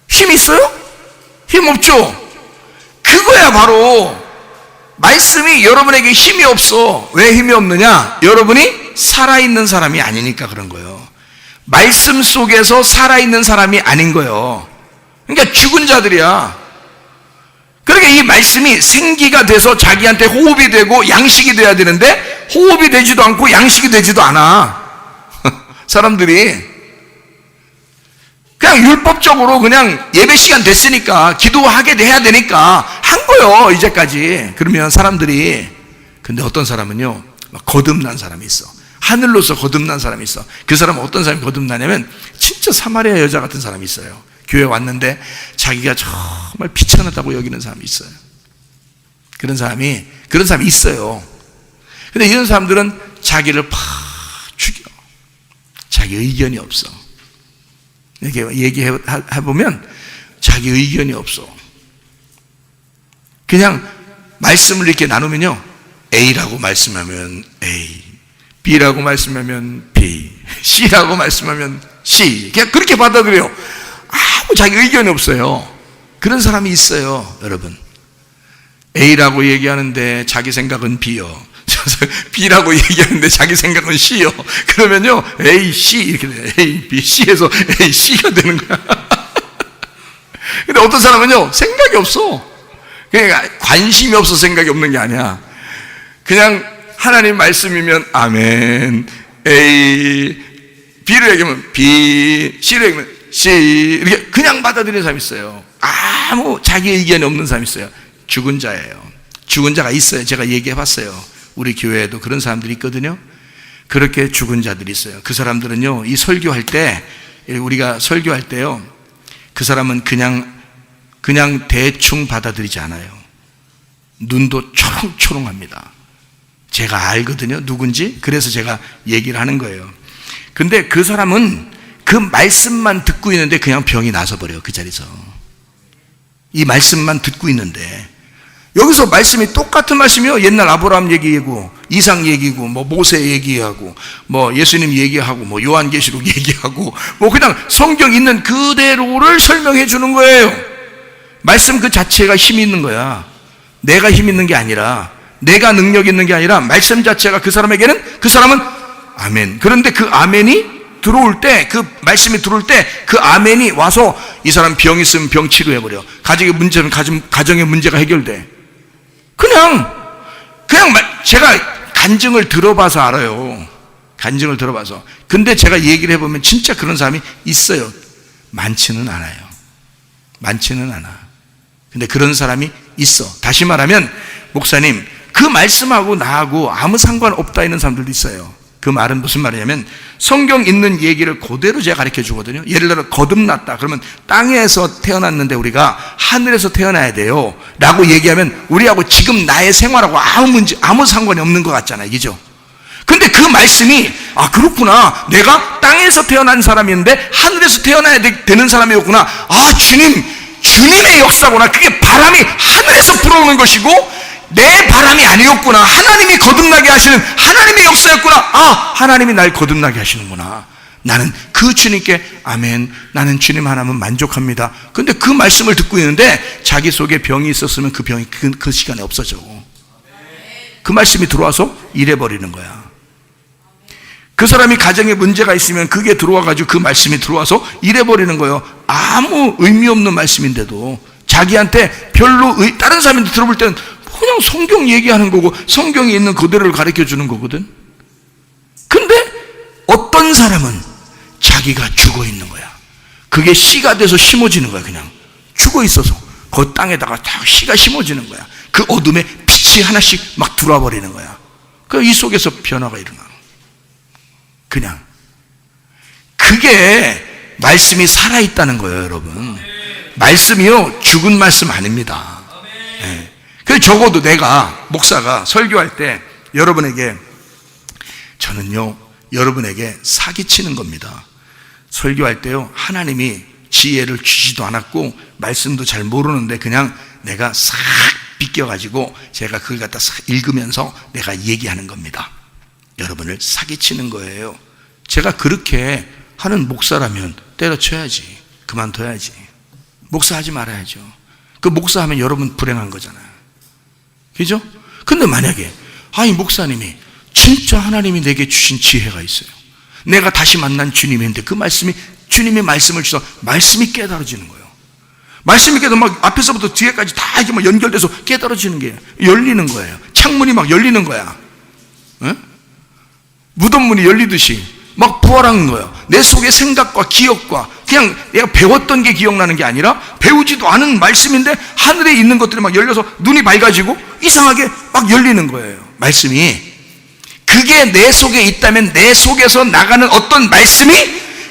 Speaker 1: 힘 있어요? 힘 없죠? 그거야 바로 말씀이 여러분에게 힘이 없어. 왜 힘이 없느냐? 여러분이 살아있는 사람이 아니니까 그런 거예요. 말씀 속에서 살아있는 사람이 아닌 거예요. 그러니까 죽은 자들이야. 그러니까 이 말씀이 생기가 돼서 자기한테 호흡이 되고 양식이 돼야 되는데 호흡이 되지도 않고 양식이 되지도 않아. 사람들이 그냥 율법적으로 그냥 예배 시간 됐으니까 기도하게 해야 되니까 한 거예요, 이제까지. 그러면 사람들이, 근데 어떤 사람은요, 막 거듭난 사람이 있어. 하늘로서 거듭난 사람이 있어. 그 사람은 어떤 사람이 거듭나냐면 진짜 사마리아 여자 같은 사람이 있어요. 교회 왔는데 자기가 정말 비천하다고 여기는 사람이 있어요. 그런 사람이 있어요. 근데 이런 사람들은 자기를 팍 죽여. 자기 의견이 없어. 이렇게 얘기해보면 자기 의견이 없어. 그냥 말씀을 이렇게 나누면요, A라고 말씀하면 A, B라고 말씀하면 B, C라고 말씀하면 C. 그냥 그렇게 받아들여요. 아무 자기 의견이 없어요. 그런 사람이 있어요, 여러분. A라고 얘기하는데 자기 생각은 B요. B라고 얘기하는데 자기 생각은 C요. 그러면요, A, C 이렇게 돼요. A, B, C에서 A, C가 되는 거야. 근데 어떤 사람은요, 생각이 없어. 그러니까 관심이 없어 생각이 없는 게 아니야. 그냥 하나님 말씀이면 아멘, A, B를 얘기하면 B, C를 얘기하면 C, 이렇게 그냥 받아들이는 사람이 있어요. 아무 자기 의견이 없는 사람이 있어요. 죽은 자예요. 죽은 자가 있어요. 제가 얘기해 봤어요. 우리 교회에도 그런 사람들이 있거든요. 그렇게 죽은 자들이 있어요. 그 사람들은요, 이 설교할 때, 우리가 설교할 때요, 그 사람은 그냥 대충 받아들이지 않아요. 눈도 초롱초롱합니다. 제가 알거든요, 누군지. 그래서 제가 얘기를 하는 거예요. 근데 그 사람은 그 말씀만 듣고 있는데 그냥 병이 나서 버려요, 그 자리에서. 이 말씀만 듣고 있는데, 여기서 말씀이 똑같은 말씀이요. 옛날 아브라함 얘기하고 이삭 얘기고 뭐 모세 얘기하고 뭐 예수님 얘기하고 뭐 요한계시록 얘기하고 뭐 그냥 성경 있는 그대로를 설명해 주는 거예요. 말씀 그 자체가 힘이 있는 거야. 내가 힘 있는 게 아니라, 내가 능력 있는 게 아니라 말씀 자체가 그 사람에게는, 그 사람은 아멘. 그런데 그 아멘이 들어올 때, 그 말씀이 들어올 때 그 아멘이 와서 이 사람 병 있으면 병 치료해버려. 가정의 문제는 가정의 문제가 해결돼. 그냥 제가 간증을 들어봐서 알아요. 간증을 들어봐서. 근데 제가 얘기를 해보면 진짜 그런 사람이 있어요. 많지는 않아요. 많지는 않아. 근데 그런 사람이 있어. 다시 말하면, 목사님, 그 말씀하고 나하고 아무 상관없다 있는 사람들도 있어요. 그 말은 무슨 말이냐면, 성경 있는 얘기를 그대로 제가 가르쳐 주거든요. 예를 들어 거듭났다 그러면 땅에서 태어났는데 우리가 하늘에서 태어나야 돼요 라고 얘기하면 우리하고 지금 나의 생활하고 아무 상관이 없는 것 같잖아요, 그죠? 근데 그 말씀이, 아 그렇구나, 내가 땅에서 태어난 사람인데 하늘에서 태어나야 되는 사람이었구나, 아 주님의 역사구나, 그게 바람이 하늘에서 불어오는 것이고 내 바람이 아니었구나, 하나님이 거듭나게 하시는 하나님의 역사였구나, 아 하나님이 날 거듭나게 하시는구나, 나는 그 주님께 아멘, 나는 주님 하나면 만족합니다. 근데 그 말씀을 듣고 있는데 자기 속에 병이 있었으면 그 병이 그 시간에 없어져. 그 말씀이 들어와서 이래버리는 거야. 그 사람이 가정에 문제가 있으면 그게 들어와가지고 그 말씀이 들어와서 이래버리는 거예요. 아무 의미 없는 말씀인데도 자기한테 별로 다른 사람한테 들어볼 때는 그냥 성경 얘기하는 거고 성경에 있는 그대로를 가르쳐 주는 거거든. 근데 어떤 사람은 자기가 죽어 있는 거야. 그게 씨가 돼서 심어지는 거야. 그냥 죽어 있어서 그 땅에다가 다 씨가 심어지는 거야. 그 어둠에 빛이 하나씩 막 들어와 버리는 거야. 그 이 속에서 변화가 일어나. 그냥 그게 말씀이 살아있다는 거예요, 여러분. 말씀이요, 죽은 말씀 아닙니다. 네. 그래서 적어도 내가, 목사가 설교할 때 여러분에게, 저는요, 여러분에게 사기치는 겁니다. 설교할 때요, 하나님이 지혜를 주지도 않았고, 말씀도 잘 모르는데, 그냥 내가 싹 비껴가지고, 제가 그걸 갖다 싹 읽으면서 내가 얘기하는 겁니다. 여러분을 사기치는 거예요. 제가 그렇게 하는 목사라면 때려쳐야지, 그만둬야지, 목사하지 말아야죠. 그 목사하면 여러분 불행한 거잖아요. 그죠? 근데 만약에 아니 목사님이 진짜 하나님이 내게 주신 지혜가 있어요. 내가 다시 만난 주님인데 그 말씀이, 주님의 말씀을 주셔서 말씀이 깨달아지는 거예요. 말씀이 깨달아 막 앞에서부터 뒤에까지 다 이렇게 막 연결돼서 깨달아지는 게 열리는 거예요. 창문이 막 열리는 거야. 에? 무덤문이 열리듯이 막 부활하는 거예요. 내 속의 생각과 기억과 그냥 내가 배웠던 게 기억나는 게 아니라 배우지도 않은 말씀인데 하늘에 있는 것들이 막 열려서 눈이 밝아지고 이상하게 막 열리는 거예요. 말씀이. 그게 내 속에 있다면 내 속에서 나가는 어떤 말씀이,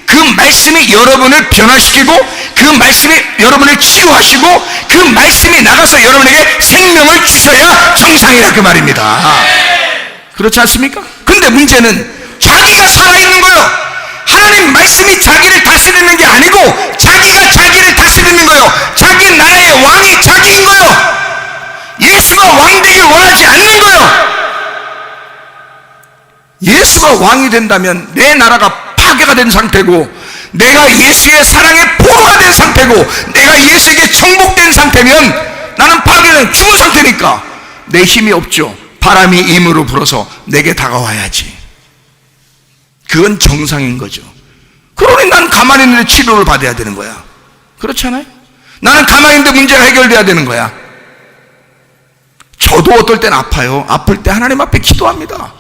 Speaker 1: 그 말씀이 여러분을 변화시키고 그 말씀이 여러분을 치유하시고 그 말씀이 나가서 여러분에게 생명을 주셔야 정상이라 그 말입니다. 그렇지 않습니까? 근데 문제는 자기가 살아있는 거예요. 하나님 말씀이 자기를 다스리는 게 아니고 자기가 자기를 다스리는 거예요. 자기 나라의 왕이 자기인 거예요. 예수가 왕 되길 원하지 않는 거예요. 예수가 왕이 된다면 내 나라가 파괴가 된 상태고, 내가 예수의 사랑의 포로가 된 상태고, 내가 예수에게 정복된 상태면 나는 파괴된 죽은 상태니까 내 힘이 없죠. 바람이 임으로 불어서 내게 다가와야지. 그건 정상인 거죠. 그러니 난 가만히 있는데 치료를 받아야 되는 거야. 그렇잖아요? 나는 가만히 있는데 문제가 해결돼야 되는 거야. 저도 어떨 땐 아파요. 아플 때 하나님 앞에 기도합니다.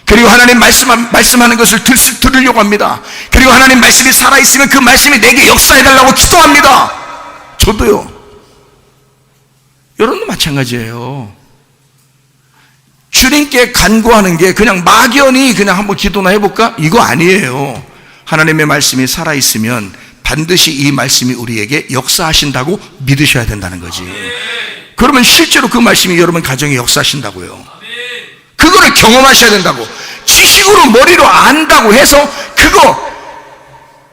Speaker 1: 그리고 하나님 말씀하는 것을 들으려고 합니다. 그리고 하나님 말씀이 살아있으면 그 말씀이 내게 역사해달라고 기도합니다. 저도요. 여러분도 마찬가지예요. 주님께 간구하는 게 그냥 막연히 그냥 한번 기도나 해볼까? 이거 아니에요. 하나님의 말씀이 살아있으면 반드시 이 말씀이 우리에게 역사하신다고 믿으셔야 된다는 거지. 그러면 실제로 그 말씀이 여러분 가정에 역사하신다고요. 그거를 경험하셔야 된다고. 지식으로 머리로 안다고 해서 그거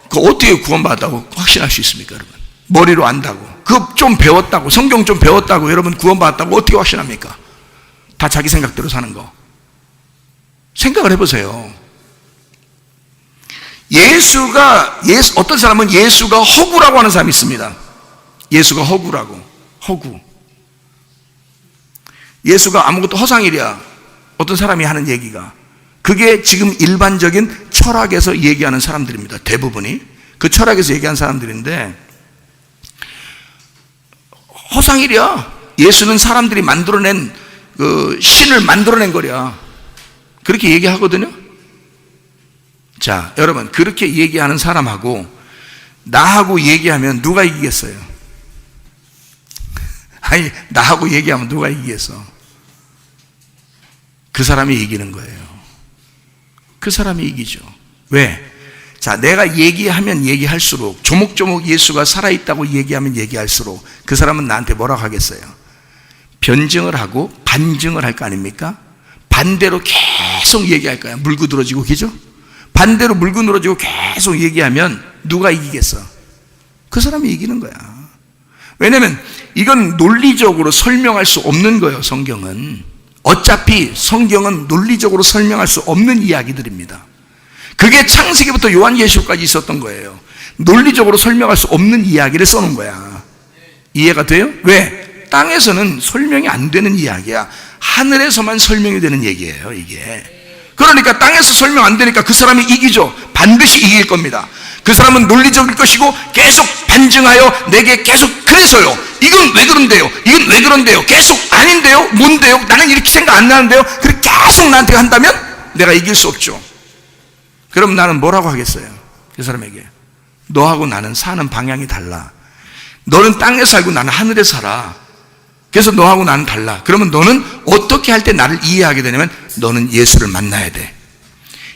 Speaker 1: 어떻게 구원받았다고 확신할 수 있습니까, 여러분? 머리로 안다고, 그거 좀 배웠다고, 성경 좀 배웠다고 여러분 구원받았다고 어떻게 확신합니까? 다 자기 생각대로 사는 거. 생각을 해보세요. 어떤 사람은 예수가 허구라고 하는 사람이 있습니다. 예수가 허구라고. 허구. 예수가 아무것도 허상일이야. 어떤 사람이 하는 얘기가. 그게 지금 일반적인 철학에서 얘기하는 사람들입니다. 대부분이. 그 철학에서 얘기하는 사람들인데, 허상일이야. 예수는 사람들이 만들어낸 그 신을 만들어낸 거랴. 그렇게 얘기하거든요. 자, 여러분, 그렇게 얘기하는 사람하고 나하고 얘기하면 누가 이기겠어요? 아니, 나하고 얘기하면 누가 이기겠어? 그 사람이 이기는 거예요. 그 사람이 이기죠. 왜? 자, 내가 얘기하면 얘기할수록, 조목조목 예수가 살아있다고 얘기하면 얘기할수록 그 사람은 나한테 뭐라고 하겠어요? 변증을 하고 반증을 할 거 아닙니까? 반대로 계속 얘기할 거야. 물고 늘어지고, 그죠? 반대로 물고 늘어지고 계속 얘기하면 누가 이기겠어? 그 사람이 이기는 거야. 왜냐면 이건 논리적으로 설명할 수 없는 거예요. 성경은. 어차피 성경은 논리적으로 설명할 수 없는 이야기들입니다. 그게 창세기부터 요한계시록까지 있었던 거예요. 논리적으로 설명할 수 없는 이야기를 써놓은 거야. 이해가 돼요? 왜? 땅에서는 설명이 안 되는 이야기야. 하늘에서만 설명이 되는 얘기예요, 이게. 그러니까 땅에서 설명 안 되니까 그 사람이 이기죠. 반드시 이길 겁니다. 그 사람은 논리적일 것이고 계속 반증하여 내게 계속 그래서요, 이건 왜 그런데요, 이건 왜 그런데요, 계속 아닌데요, 뭔데요, 나는 이렇게 생각 안 나는데요, 그렇게 계속 나한테 한다면 내가 이길 수 없죠. 그럼 나는 뭐라고 하겠어요? 그 사람에게 너하고 나는 사는 방향이 달라. 너는 땅에 살고 나는 하늘에 살아. 그래서 너하고 나는 달라. 그러면 너는 어떻게 할 때 나를 이해하게 되냐면 너는 예수를 만나야 돼.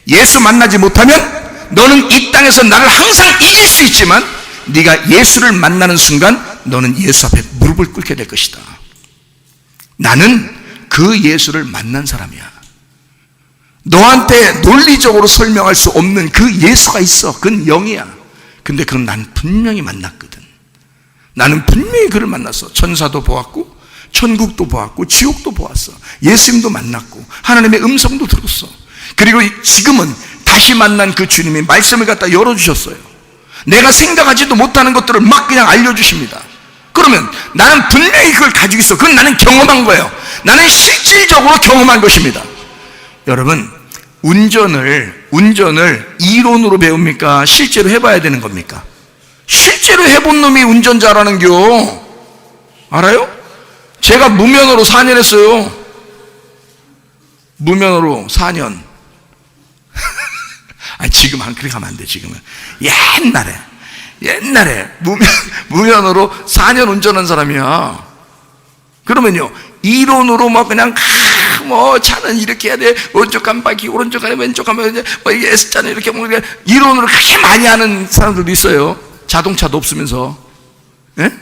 Speaker 1: 예수 만나지 못하면 너는 이 땅에서 나를 항상 이길 수 있지만 네가 예수를 만나는 순간 너는 예수 앞에 무릎을 꿇게 될 것이다. 나는 그 예수를 만난 사람이야. 너한테 논리적으로 설명할 수 없는 그 예수가 있어. 그건 영이야. 근데 그건 난 분명히 만났거든. 나는 분명히 그를 만났어. 천사도 보았고 천국도 보았고 지옥도 보았어. 예수님도 만났고 하나님의 음성도 들었어. 그리고 지금은 다시 만난 그 주님이 말씀을 갖다 열어주셨어요. 내가 생각하지도 못하는 것들을 막 그냥 알려주십니다. 그러면 나는 분명히 그걸 가지고 있어. 그건 나는 경험한 거예요. 나는 실질적으로 경험한 것입니다. 여러분, 운전을 이론으로 배웁니까? 실제로 해봐야 되는 겁니까? 실제로 해본 놈이 운전자라는 겨. 알아요? 제가 무면허로 4년 했어요. 무면허로 4년. 지금 그렇게 하면 안 돼. 지금은 옛날에 무면허로 4년 운전한 사람이야. 그러면요, 이론으로 막 그냥 차는 이렇게 해야 돼, 오른쪽 깜빡이, 오른쪽 가면 왼쪽 가면 이게 S자는 이렇게 이론으로 그렇게 많이 하는 사람들도 있어요. 자동차도 없으면서. 예?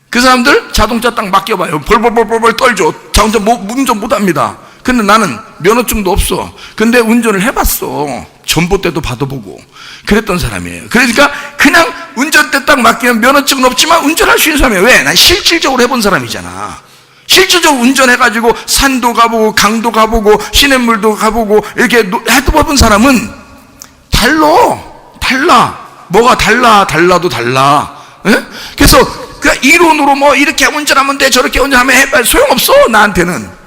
Speaker 1: 그 사람들 자동차 딱 맡겨봐요. 벌벌벌벌 떨죠. 자동차 운전 못합니다. 근데 나는 면허증도 없어. 근데 운전을 해봤어. 전봇대도 받아보고 그랬던 사람이에요. 그러니까 그냥 운전대 딱 맡기면 면허증은 없지만 운전할 수 있는 사람이에요. 왜? 난 실질적으로 해본 사람이잖아. 실질적으로 운전해가지고 산도 가보고 강도 가보고 시냇물도 가보고 이렇게 해본 사람은 달라. 뭐가 달라도 달라. 예? 그래서 그 이론으로 이렇게 운전하면 돼, 저렇게 운전하면 해봐, 소용없어. 나한테는.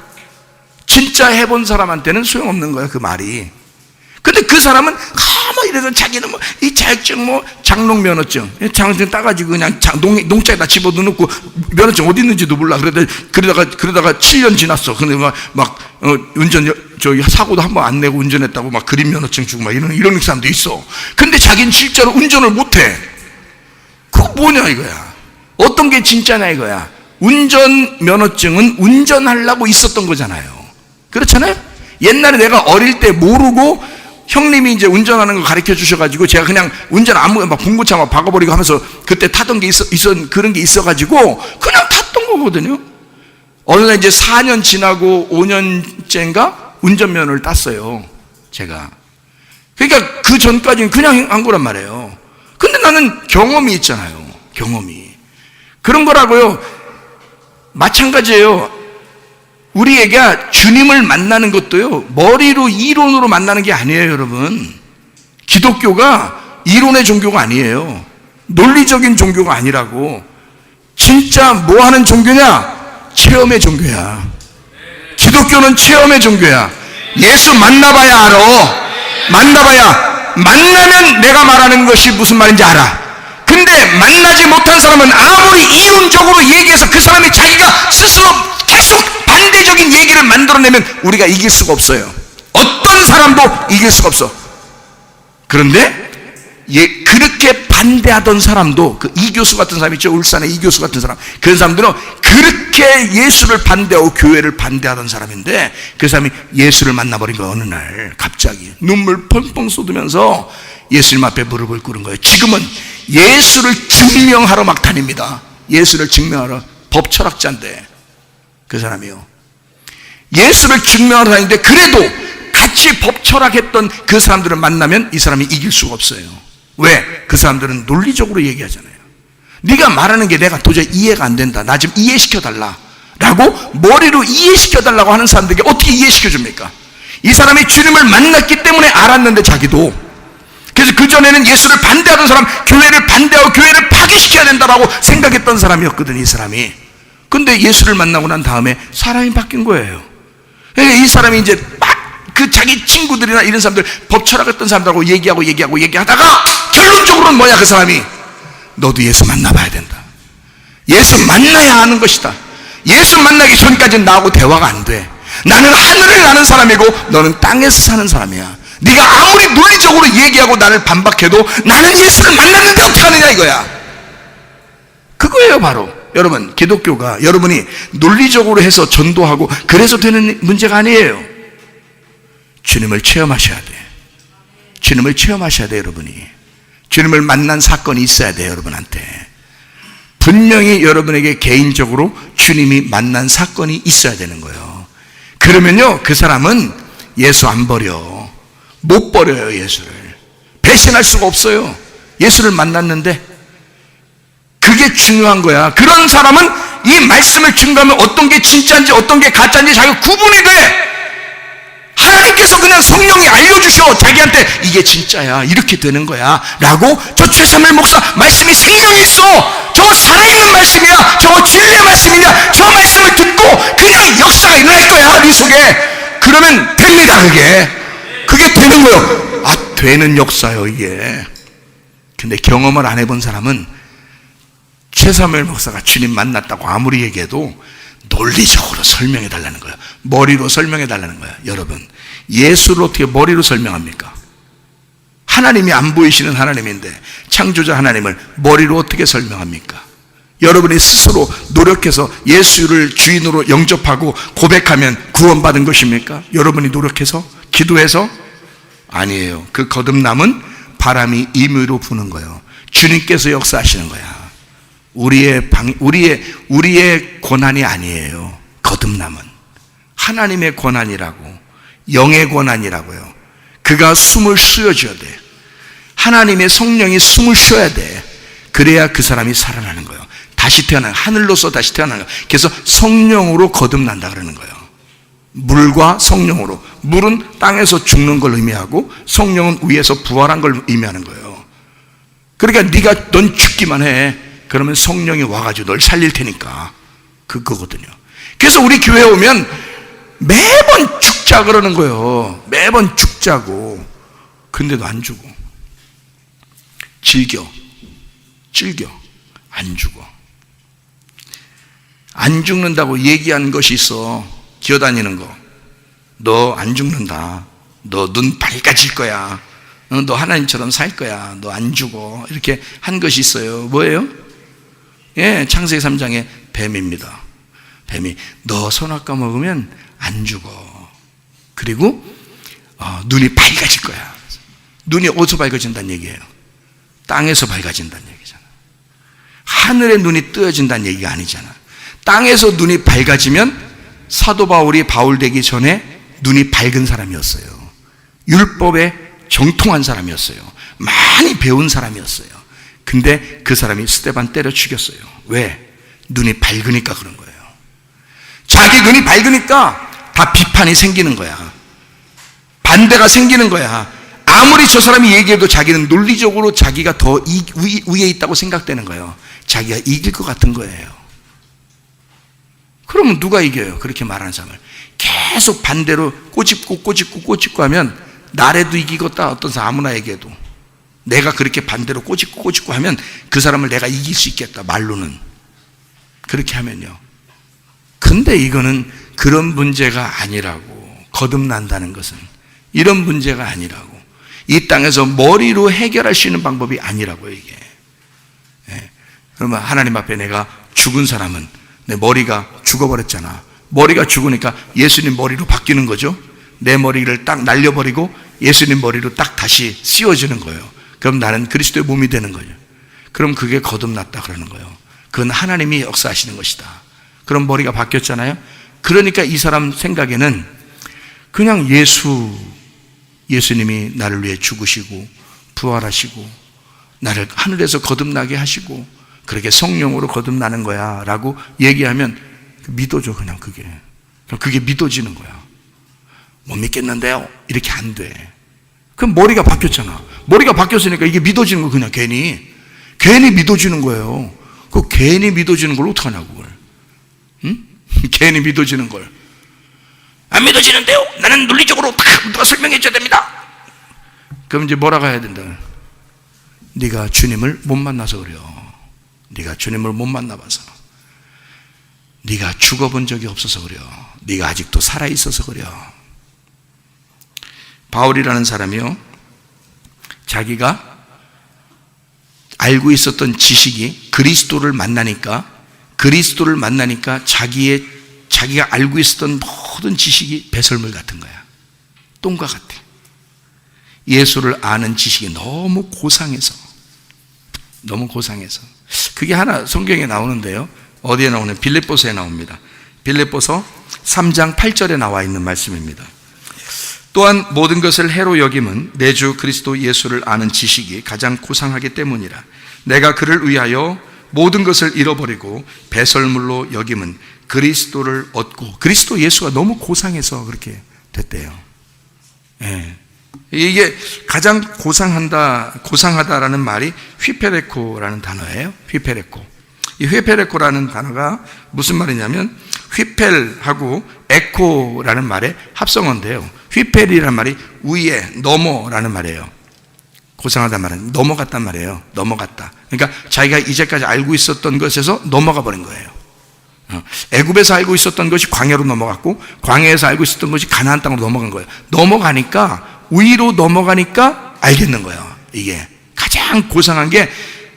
Speaker 1: 진짜 해본 사람한테는 소용없는 거야, 그 말이. 근데 그 사람은 이래서 자기는 이 자격증 장롱 면허증 따가지고 그냥 농장에다 집어넣고 면허증 어디 있는지도 몰라. 그러다가 7년 지났어. 근데 운전 사고도 한 번 안 내고 운전했다고 그림 면허증 주고 이런 사람도 있어. 근데 자기는 실제로 운전을 못해. 그거 뭐냐 이거야. 어떤 게 진짜냐 이거야. 운전 면허증은 운전하려고 있었던 거잖아요. 그렇잖아요. 옛날에 내가 어릴 때 모르고 형님이 이제 운전하는 거 가르쳐 주셔가지고 제가 그냥 운전 봉고차 박아버리고 하면서 그때 타던 게 그런 게 있어가지고 그냥 탔던 거거든요. 어느 날 이제 4년 지나고 5년째인가 운전면허를 땄어요. 제가. 그러니까 그 전까지는 그냥 한 거란 말이에요. 근데 나는 경험이 있잖아요. 경험이. 그런 거라고요. 마찬가지예요. 우리에게 주님을 만나는 것도요, 머리로 이론으로 만나는 게 아니에요, 여러분. 기독교가 이론의 종교가 아니에요. 논리적인 종교가 아니라고. 진짜 뭐 하는 종교냐? 체험의 종교야. 기독교는 체험의 종교야. 예수 만나봐야 알아. 만나면 내가 말하는 것이 무슨 말인지 알아. 근데 만나지 못한 사람은 아무리 이론적으로 얘기해서 그 사람이 자기가 스스로 계속 반대적인 얘기를 만들어내면 우리가 이길 수가 없어요. 어떤 사람도 이길 수가 없어. 그런데 그렇게 반대하던 사람도, 그 이교수 같은 사람 있죠, 울산의 이교수 같은 사람, 그런 사람들은 그렇게 예수를 반대하고 교회를 반대하던 사람인데 그 사람이 예수를 만나버린 거예요. 어느 날 갑자기 눈물 펑펑 쏟으면서 예수님 앞에 무릎을 꿇은 거예요. 지금은 예수를 증명하러 막 다닙니다. 예수를 증명하러. 법철학자인데 그 사람이요, 예수를 증명하러 다니는데 그래도 같이 법철학했던 그 사람들을 만나면 이 사람이 이길 수가 없어요. 왜? 그 사람들은 논리적으로 얘기하잖아요. 네가 말하는 게 내가 도저히 이해가 안 된다, 나 좀 이해시켜달라 라고 머리로 이해시켜달라고 하는 사람들에게 어떻게 이해시켜줍니까? 이 사람이 주님을 만났기 때문에 알았는데 자기도. 그래서 그전에는 예수를 반대하던 사람, 교회를 반대하고 교회를 파괴시켜야 된다라고 생각했던 사람이었거든, 이 사람이. 근데 예수를 만나고 난 다음에 사람이 바뀐 거예요. 이 사람이 이제 막 그 자기 친구들이나 이런 사람들, 법 철학했던 사람들하고 얘기하다가 결론적으로는 뭐야? 그 사람이 너도 예수 만나봐야 된다. 예수 만나야 하는 것이다. 예수 만나기 전까지는 나하고 대화가 안 돼. 나는 하늘을 나는 사람이고 너는 땅에서 사는 사람이야. 네가 아무리 논리적으로 얘기하고 나를 반박해도 나는 예수를 만났는데 어떡하느냐 이거야. 그거예요. 바로 여러분, 기독교가 여러분이 논리적으로 해서 전도하고 그래서 되는 문제가 아니에요. 주님을 체험하셔야 돼. 주님을 체험하셔야 돼. 여러분이 주님을 만난 사건이 있어야 돼. 여러분한테 분명히 여러분에게 개인적으로 주님이 만난 사건이 있어야 되는 거예요. 그러면요, 그 사람은 예수 안 버려. 못 버려요. 예수를 배신할 수가 없어요. 예수를 만났는데 그게 중요한 거야. 그런 사람은 이 말씀을 증거하면 어떤 게 진짜인지 어떤 게 가짜인지 자기가 구분이 돼. 하나님께서 그냥 성령이 알려주셔. 자기한테 이게 진짜야, 이렇게 되는 거야 라고. 저 최삼일 목사 말씀이 생명이 있어. 저거 살아있는 말씀이야. 저거 진리의 말씀이냐. 저 말씀을 듣고 그냥 역사가 일어날 거야 네 속에. 그러면 됩니다. 그게 되는 거예요. 아, 되는 역사요 이게. 근데 경험을 안 해본 사람은 최삼일 목사가 주님 만났다고 아무리 얘기해도 논리적으로 설명해 달라는 거야. 머리로 설명해 달라는 거야. 여러분, 예수를 어떻게 머리로 설명합니까? 하나님이 안 보이시는 하나님인데 창조자 하나님을 머리로 어떻게 설명합니까? 여러분이 스스로 노력해서 예수를 주인으로 영접하고 고백하면 구원받은 것입니까? 여러분이 노력해서 기도해서? 아니에요. 그 거듭남은 바람이 임의로 부는 거예요. 주님께서 역사하시는 거야. 우리의 권한이 아니에요. 거듭남은 하나님의 권한이라고, 영의 권한이라고요. 그가 숨을 쉬어줘야 돼. 하나님의 성령이 숨을 쉬어야 돼. 그래야 그 사람이 살아나는 거예요. 다시 태어나는, 하늘로서 다시 태어나는 거예요. 그래서 성령으로 거듭난다 그러는 거예요. 물과 성령으로. 물은 땅에서 죽는 걸 의미하고 성령은 위에서 부활한 걸 의미하는 거예요. 그러니까 넌 죽기만 해. 그러면 성령이 와가지고 널 살릴 테니까. 그거거든요. 그래서 우리 교회에 오면 매번 죽자 그러는 거예요. 매번 죽자고. 근데도 안 죽어. 즐겨. 안 죽어. 안 죽는다고 얘기한 것이 있어. 기어다니는 거. 너 안 죽는다. 너 눈 밝아질 거야. 너 하나님처럼 살 거야. 너 안 죽어. 이렇게 한 것이 있어요. 뭐예요? 예, 창세기 3장의 뱀입니다. 뱀이 너 선악과 먹으면 안 죽어. 그리고 눈이 밝아질 거야. 눈이 어디서 밝아진다는 얘기예요? 땅에서 밝아진다는 얘기잖아. 하늘의 눈이 뜨여진다는 얘기가 아니잖아. 땅에서 눈이 밝아지면 사도 바울이 바울 되기 전에 눈이 밝은 사람이었어요. 율법에 정통한 사람이었어요. 많이 배운 사람이었어요. 근데 그 사람이 스데반 때려 죽였어요. 왜? 눈이 밝으니까 그런 거예요. 자기 눈이 밝으니까 다 비판이 생기는 거야. 반대가 생기는 거야. 아무리 저 사람이 얘기해도 자기는 논리적으로 자기가 더 위에 있다고 생각되는 거예요. 자기가 이길 것 같은 거예요. 그러면 누가 이겨요? 그렇게 말하는 사람을. 계속 반대로 꼬집고 하면 나래도 이기겠다. 어떤 사람 아무나 얘기해도. 내가 그렇게 반대로 꼬집고 하면 그 사람을 내가 이길 수 있겠다. 말로는. 그렇게 하면요. 근데 이거는 그런 문제가 아니라고. 거듭난다는 것은 이런 문제가 아니라고. 이 땅에서 머리로 해결할 수 있는 방법이 아니라고요, 이게. 예. 그러면 하나님 앞에 내가 죽은 사람은 내 머리가 죽어버렸잖아. 머리가 죽으니까 예수님 머리로 바뀌는 거죠. 내 머리를 딱 날려버리고 예수님 머리로 딱 다시 씌워지는 거예요. 그럼 나는 그리스도의 몸이 되는 거죠. 그럼 그게 거듭났다 그러는 거예요. 그건 하나님이 역사하시는 것이다. 그럼 머리가 바뀌었잖아요. 그러니까 이 사람 생각에는 그냥 예수님이 나를 위해 죽으시고 부활하시고 나를 하늘에서 거듭나게 하시고 그렇게 성령으로 거듭나는 거야 라고 얘기하면 믿어줘. 그냥 그게 믿어지는 거야. 못 믿겠는데요? 이렇게 안 돼. 그럼 머리가 바뀌었잖아. 머리가 바뀌었으니까 이게 믿어지는 거. 그냥 괜히 믿어지는 거예요. 그 괜히 믿어지는 걸 어떡하냐고 그걸. 응? 괜히 믿어지는 걸. 안 믿어지는데요? 나는 논리적으로 다 누가 설명해 줘야 됩니다. 그럼 이제 뭐라고 해야 된다? 네가 주님을 못 만나서 그래요. 네가 주님을 못 만나봐서. 네가 죽어본 적이 없어서 그래요. 네가 아직도 살아있어서 그래요. 바울이라는 사람이요, 자기가 알고 있었던 지식이 그리스도를 만나니까 자기가 알고 있었던 모든 지식이 배설물 같은 거야. 똥과 같아. 예수를 아는 지식이 너무 고상해서 그게 하나 성경에 나오는데요. 어디에 나오는? 빌립보서에 나옵니다. 빌립보서 3장 8절에 나와 있는 말씀입니다. 또한 모든 것을 해로 여김은 내 주 그리스도 예수를 아는 지식이 가장 고상하기 때문이라. 내가 그를 위하여 모든 것을 잃어버리고 배설물로 여김은 그리스도를 얻고. 그리스도 예수가 너무 고상해서 그렇게 됐대요. 예. 이게 가장 고상하다라는 말이 휘페레코라는 단어예요. 휘페레코. 이 휘페레코라는 단어가 무슨 말이냐면 휘펠하고 에코라는 말의 합성어인데요. 휘펠이라는 말이 위에, 넘어라는 말이에요. 고상하단 말은 넘어갔단 말이에요. 넘어갔다. 그러니까 자기가 이제까지 알고 있었던 것에서 넘어가 버린 거예요. 애굽에서 알고 있었던 것이 광야로 넘어갔고, 광야에서 알고 있었던 것이 가나안 땅으로 넘어간 거예요. 넘어가니까, 위로 넘어가니까 알겠는 거예요. 이게 가장 고상한 게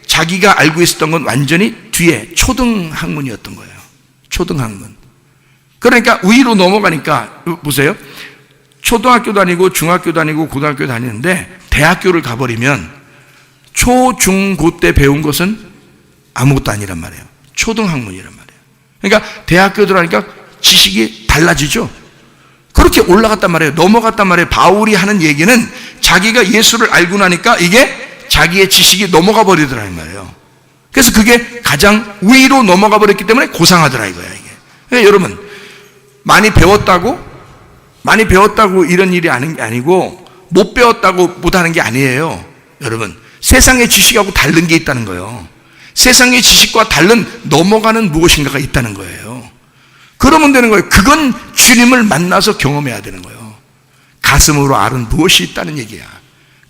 Speaker 1: 자기가 알고 있었던 건 완전히 뒤에 초등학문이었던 거예요. 초등학문. 그러니까 위로 넘어가니까, 보세요. 초등학교 다니고 중학교 다니고 고등학교 다니는데 대학교를 가버리면 초, 중, 고 때 배운 것은 아무것도 아니란 말이에요. 초등학문이란 말이에요. 그러니까 대학교 들어가니까 지식이 달라지죠. 그렇게 올라갔단 말이에요. 넘어갔단 말이에요. 바울이 하는 얘기는 자기가 예수를 알고 나니까 이게 자기의 지식이 넘어가 버리더라는 말이에요. 그래서 그게 가장 위로 넘어가 버렸기 때문에 고상하더라 이거야 이게. 그러니까 여러분, 많이 배웠다고 이런 일이 아니고, 못 배웠다고 못하는 게 아니에요. 여러분, 세상의 지식하고 다른 게 있다는 거예요. 세상의 지식과 다른 넘어가는 무엇인가가 있다는 거예요. 그러면 되는 거예요. 그건 주님을 만나서 경험해야 되는 거예요. 가슴으로 아는 무엇이 있다는 얘기야.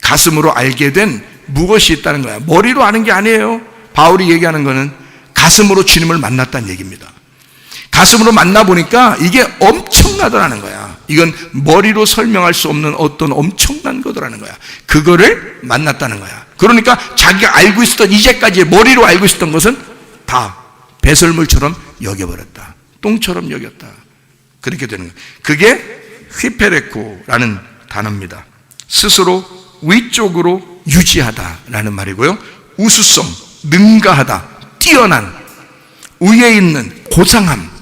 Speaker 1: 가슴으로 알게 된 무엇이 있다는 거야. 머리로 아는 게 아니에요. 바울이 얘기하는 거는 가슴으로 주님을 만났다는 얘기입니다. 가슴으로 만나보니까 이게 엄청나더라는 거야. 이건 머리로 설명할 수 없는 어떤 엄청난 거더라는 거야. 그거를 만났다는 거야. 그러니까 자기가 알고 있었던, 이제까지 머리로 알고 있었던 것은 다 배설물처럼 여겨버렸다. 똥처럼 여겼다. 그렇게 되는 거예요. 그게 휘페레코라는 단어입니다. 스스로 위쪽으로 유지하다라는 말이고요. 우수성, 능가하다, 뛰어난, 위에 있는 고상함,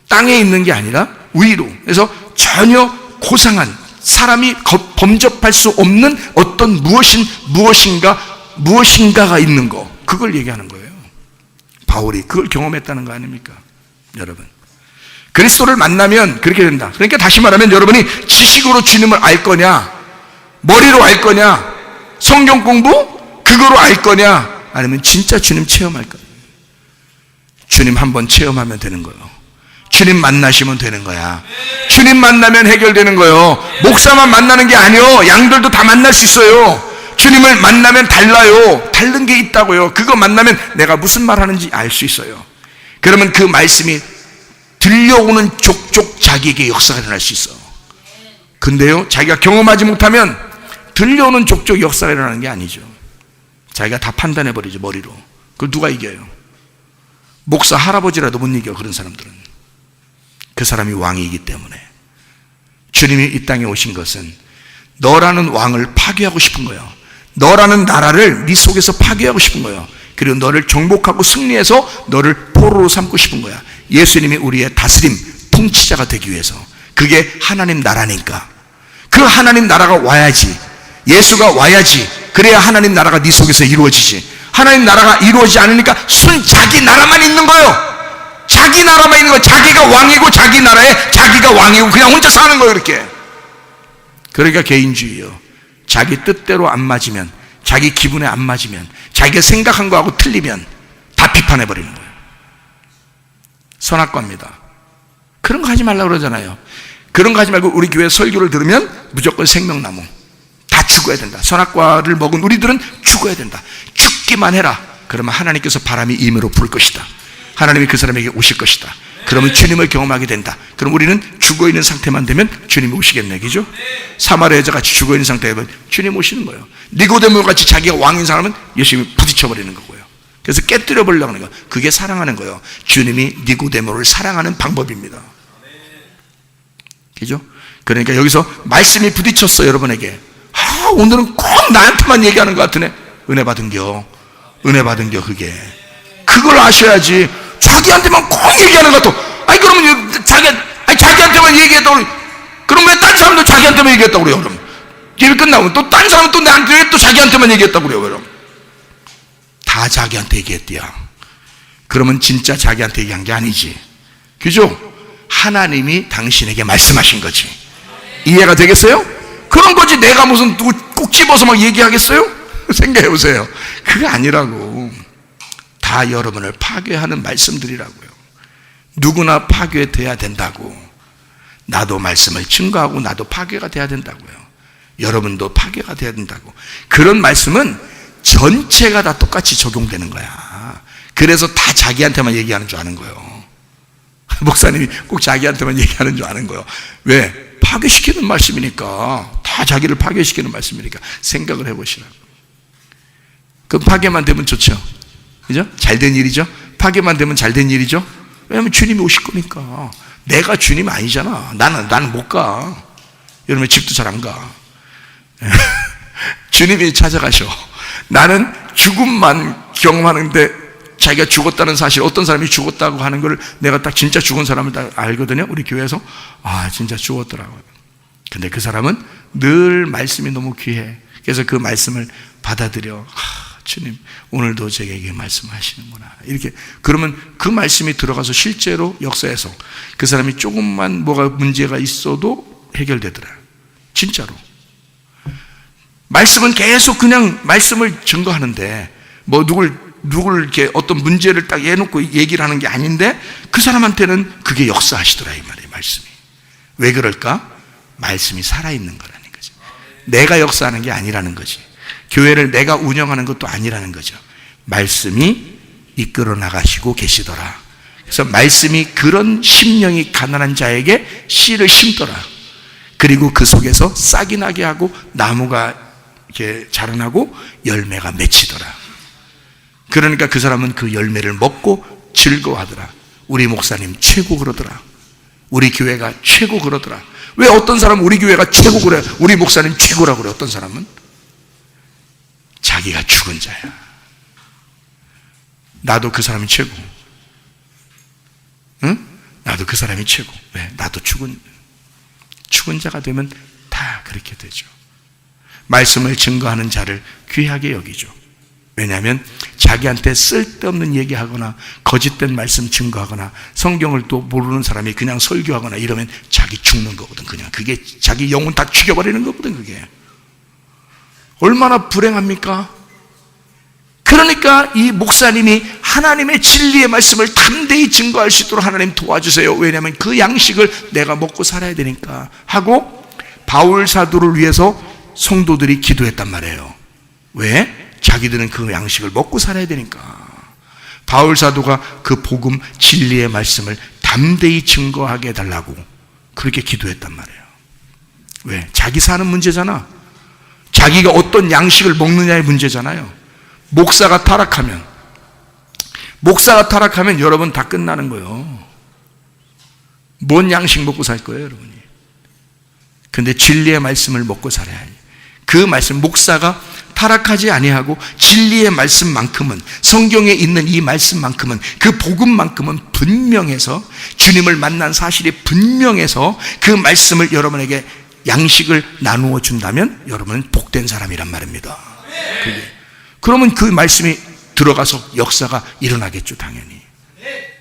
Speaker 1: 땅에 있는 게 아니라 위로. 그래서 전혀 고상한, 사람이 범접할 수 없는 어떤 무엇인가가 있는 거, 그걸 얘기하는 거예요. 바울이 그걸 경험했다는 거 아닙니까? 여러분, 그리스도를 만나면 그렇게 된다. 그러니까 다시 말하면 여러분이 지식으로 주님을 알 거냐, 머리로 알 거냐, 성경 공부 그거로 알 거냐, 아니면 진짜 주님 체험할 거냐. 주님 한번 체험하면 되는 거예요. 주님 만나시면 되는 거야. 주님 만나면 해결되는 거예요. 목사만 만나는 게 아니요, 양들도 다 만날 수 있어요. 주님을 만나면 달라요. 다른 게 있다고요. 그거 만나면 내가 무슨 말 하는지 알 수 있어요. 그러면 그 말씀이 들려오는 족족 자기에게 역사가 일어날 수 있어. 근데요, 자기가 경험하지 못하면 들려오는 족족 역사가 일어나는 게 아니죠. 자기가 다 판단해버리죠, 머리로. 그걸 누가 이겨요? 목사 할아버지라도 못 이겨. 그런 사람들은. 그 사람이 왕이기 때문에. 주님이 이 땅에 오신 것은 너라는 왕을 파괴하고 싶은 거예요. 너라는 나라를 네 속에서 파괴하고 싶은 거예요. 그리고 너를 정복하고 승리해서 너를 포로로 삼고 싶은 거야. 예수님이 우리의 다스림, 통치자가 되기 위해서. 그게 하나님 나라니까. 그 하나님 나라가 와야지, 예수가 와야지, 그래야 하나님 나라가 네 속에서 이루어지지. 하나님 나라가 이루어지지 않으니까 자기 나라만 있는 거예요. 자기 나라만 있는 거예요. 자기가 왕이고 자기 나라에 자기가 왕이고 그냥 혼자 사는 거예요. 그렇게. 그러니까 개인주의요. 자기 뜻대로 안 맞으면, 자기 기분에 안 맞으면, 자기가 생각한 거하고 틀리면 다 비판해버리는 거예요. 선악과입니다. 그런 거 하지 말라고 그러잖아요. 그런 거 하지 말고 우리 교회 설교를 들으면 무조건 생명나무. 다 죽어야 된다. 선악과를 먹은 우리들은 죽어야 된다. 죽기만 해라. 그러면 하나님께서 바람이 임으로 불 것이다. 하나님이 그 사람에게 오실 것이다. 그러면 주님을 경험하게 된다. 그럼 우리는 죽어있는 상태만 되면 주님이 오시겠네, 그죠? 사마리아 여자같이 죽어있는 상태면 주님 오시는 거예요. 니고데모같이 자기가 왕인 사람은 예수님이 부딪혀버리는 거고요. 그래서 깨뜨려 버리려고 하는 거예요. 그게 사랑하는 거예요. 주님이 니고데모를 사랑하는 방법입니다. 그죠? 그러니까 여기서 말씀이 부딪혔어, 여러분에게. 오늘은 꼭 나한테만 얘기하는 것 같으네. 은혜 받은겨. 은혜 받은겨, 그게. 그걸 아셔야지. 자기한테만 꼭 얘기하는 것 같아. 아니, 그러면 자기한테만 얘기했다고. 그럼 왜 딴 사람도 자기한테만 얘기했다고 그래요, 그럼? 예배 끝나면 또 딴 사람은 또 나한테 왜 또 자기한테만 얘기했다고 그래요, 그럼? 다 자기한테 얘기했대요. 그러면 진짜 자기한테 얘기한 게 아니지. 그죠? 하나님이 당신에게 말씀하신 거지. 이해가 되겠어요? 그런 거지. 내가 무슨 누구 꼭 집어서 막 얘기하겠어요? 생각해 보세요. 그게 아니라고. 다 여러분을 파괴하는 말씀들이라고요. 누구나 파괴돼야 된다고. 나도 말씀을 증거하고 나도 파괴가 돼야 된다고요. 여러분도 파괴가 돼야 된다고. 그런 말씀은 전체가 다 똑같이 적용되는 거야. 그래서 다 자기한테만 얘기하는 줄 아는 거예요. 목사님이 꼭 자기한테만 얘기하는 줄 아는 거예요. 왜? 파괴시키는 말씀이니까. 다 자기를 파괴시키는 말씀이니까. 생각을 해보시라고. 그 파괴만 되면 좋죠. 그죠? 잘된 일이죠? 파괴만 되면 잘된 일이죠? 왜냐하면 주님이 오실 거니까. 내가 주님 아니잖아. 나는 못 가. 여러분 집도 잘 안 가. 주님이 찾아가셔. 나는 죽음만 경험하는데 자기가 죽었다는 사실, 어떤 사람이 죽었다고 하는 걸 내가 딱 진짜 죽은 사람을 딱 알거든요. 우리 교회에서. 진짜 죽었더라고요. 근데 그 사람은 늘 말씀이 너무 귀해. 그래서 그 말씀을 받아들여. 주님, 오늘도 제게 말씀하시는구나. 이렇게. 그러면 그 말씀이 들어가서 실제로 역사에서 그 사람이 조금만 뭐가 문제가 있어도 해결되더라. 진짜로. 말씀은 계속 그냥 말씀을 증거하는데, 뭐 누굴 이렇게 어떤 문제를 딱 해놓고 얘기를 하는 게 아닌데, 그 사람한테는 그게 역사하시더라, 이 말이에요, 말씀이. 왜 그럴까? 말씀이 살아있는 거라는 거죠. 내가 역사하는 게 아니라는 거지. 교회를 내가 운영하는 것도 아니라는 거죠. 말씀이 이끌어 나가시고 계시더라. 그래서 말씀이 그런 심령이 가난한 자에게 씨를 심더라. 그리고 그 속에서 싹이 나게 하고 나무가 이렇게 자라나고 열매가 맺히더라. 그러니까 그 사람은 그 열매를 먹고 즐거워하더라. 우리 목사님 최고 그러더라. 우리 교회가 최고 그러더라. 왜 어떤 사람은 우리 교회가 최고 그래? 우리 목사님 최고라고 그래. 어떤 사람은? 자기가 죽은 자야. 나도 그 사람이 최고. 응? 나도 그 사람이 최고. 왜? 나도 죽은 자가 되면 다 그렇게 되죠. 말씀을 증거하는 자를 귀하게 여기죠. 왜냐하면 자기한테 쓸데없는 얘기하거나 거짓된 말씀 증거하거나 성경을 또 모르는 사람이 그냥 설교하거나 이러면 자기 죽는 거거든. 그냥 그게 자기 영혼 다 죽여버리는 거거든. 그게 얼마나 불행합니까? 그러니까 이 목사님이 하나님의 진리의 말씀을 담대히 증거할 수 있도록 하나님 도와주세요. 왜냐하면 그 양식을 내가 먹고 살아야 되니까 하고 바울 사도를 위해서 성도들이 기도했단 말이에요. 왜? 자기들은 그 양식을 먹고 살아야 되니까. 바울 사도가 그 복음 진리의 말씀을 담대히 증거하게 해달라고 그렇게 기도했단 말이에요. 왜? 자기 사는 문제잖아. 자기가 어떤 양식을 먹느냐의 문제잖아요. 목사가 타락하면 여러분 다 끝나는 거예요. 뭔 양식 먹고 살 거예요, 여러분이? 근데 진리의 말씀을 먹고 살아야 해요. 그 말씀, 목사가 타락하지 아니하고 진리의 말씀만큼은, 성경에 있는 이 말씀만큼은, 그 복음만큼은 분명해서, 주님을 만난 사실이 분명해서 그 말씀을 여러분에게 양식을 나누어 준다면 여러분은 복된 사람이란 말입니다. 그러면 그 말씀이 들어가서 역사가 일어나겠죠.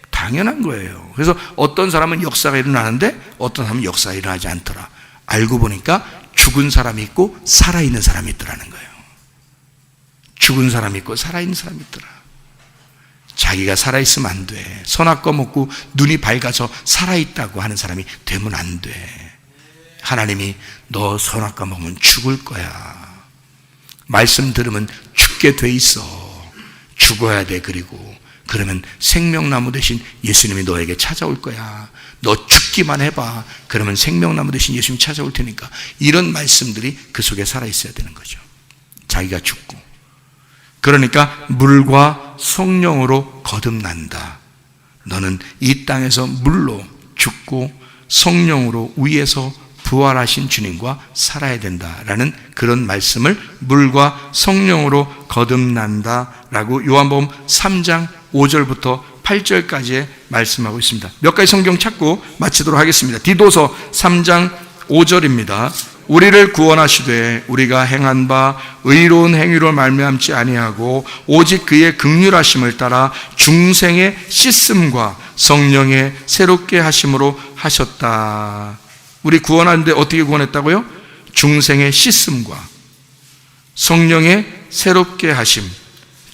Speaker 1: 당연한 거예요. 그래서 어떤 사람은 역사가 일어나는데 어떤 사람은 역사가 일어나지 않더라. 알고 보니까 죽은 사람이 있고 살아있는 사람이 있더라는 거예요. 죽은 사람이 있고 살아있는 사람이 있더라. 자기가 살아있으면 안 돼. 선악과 먹고 눈이 밝아서 살아있다고 하는 사람이 되면 안 돼. 하나님이 너 선악과 먹으면 죽을 거야. 말씀 들으면 죽게 돼 있어. 죽어야 돼. 그러면 생명나무 대신 예수님이 너에게 찾아올 거야. 너 죽기만 해봐. 그러면 생명나무 대신 예수님이 찾아올 테니까. 이런 말씀들이 그 속에 살아있어야 되는 거죠. 자기가 죽고. 그러니까 물과 성령으로 거듭난다. 너는 이 땅에서 물로 죽고 성령으로 위에서 부활하신 주님과 살아야 된다라는 그런 말씀을 물과 성령으로 거듭난다라고 요한복음 3장 5절부터 8절까지의 말씀하고 있습니다. 몇 가지 성경 찾고 마치도록 하겠습니다. 디도서 3장 5절입니다. 우리를 구원하시되 우리가 행한 바 의로운 행위로 말미암지 아니하고 오직 그의 긍휼하심을 따라 중생의 씻음과 성령의 새롭게 하심으로 하셨다. 우리 구원하는데 어떻게 구원했다고요? 중생의 씻음과 성령의 새롭게 하심.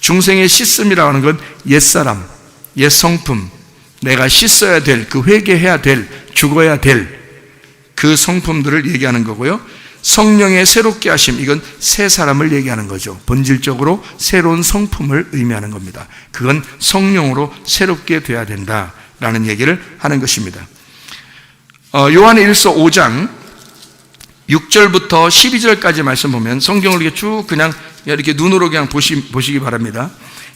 Speaker 1: 중생의 씻음이라고 하는 건 옛사람, 옛성품, 내가 씻어야 될, 그 회개해야 될, 죽어야 될 그 성품들을 얘기하는 거고요. 성령의 새롭게 하심, 이건 새 사람을 얘기하는 거죠. 본질적으로 새로운 성품을 의미하는 겁니다. 그건 성령으로 새롭게 돼야 된다라는 얘기를 하는 것입니다. 요한일서 5장 6절부터 12절까지 말씀 보면 성경을 이렇게 쭉 그냥 이렇게 눈으로 그냥 보시기 바랍니다.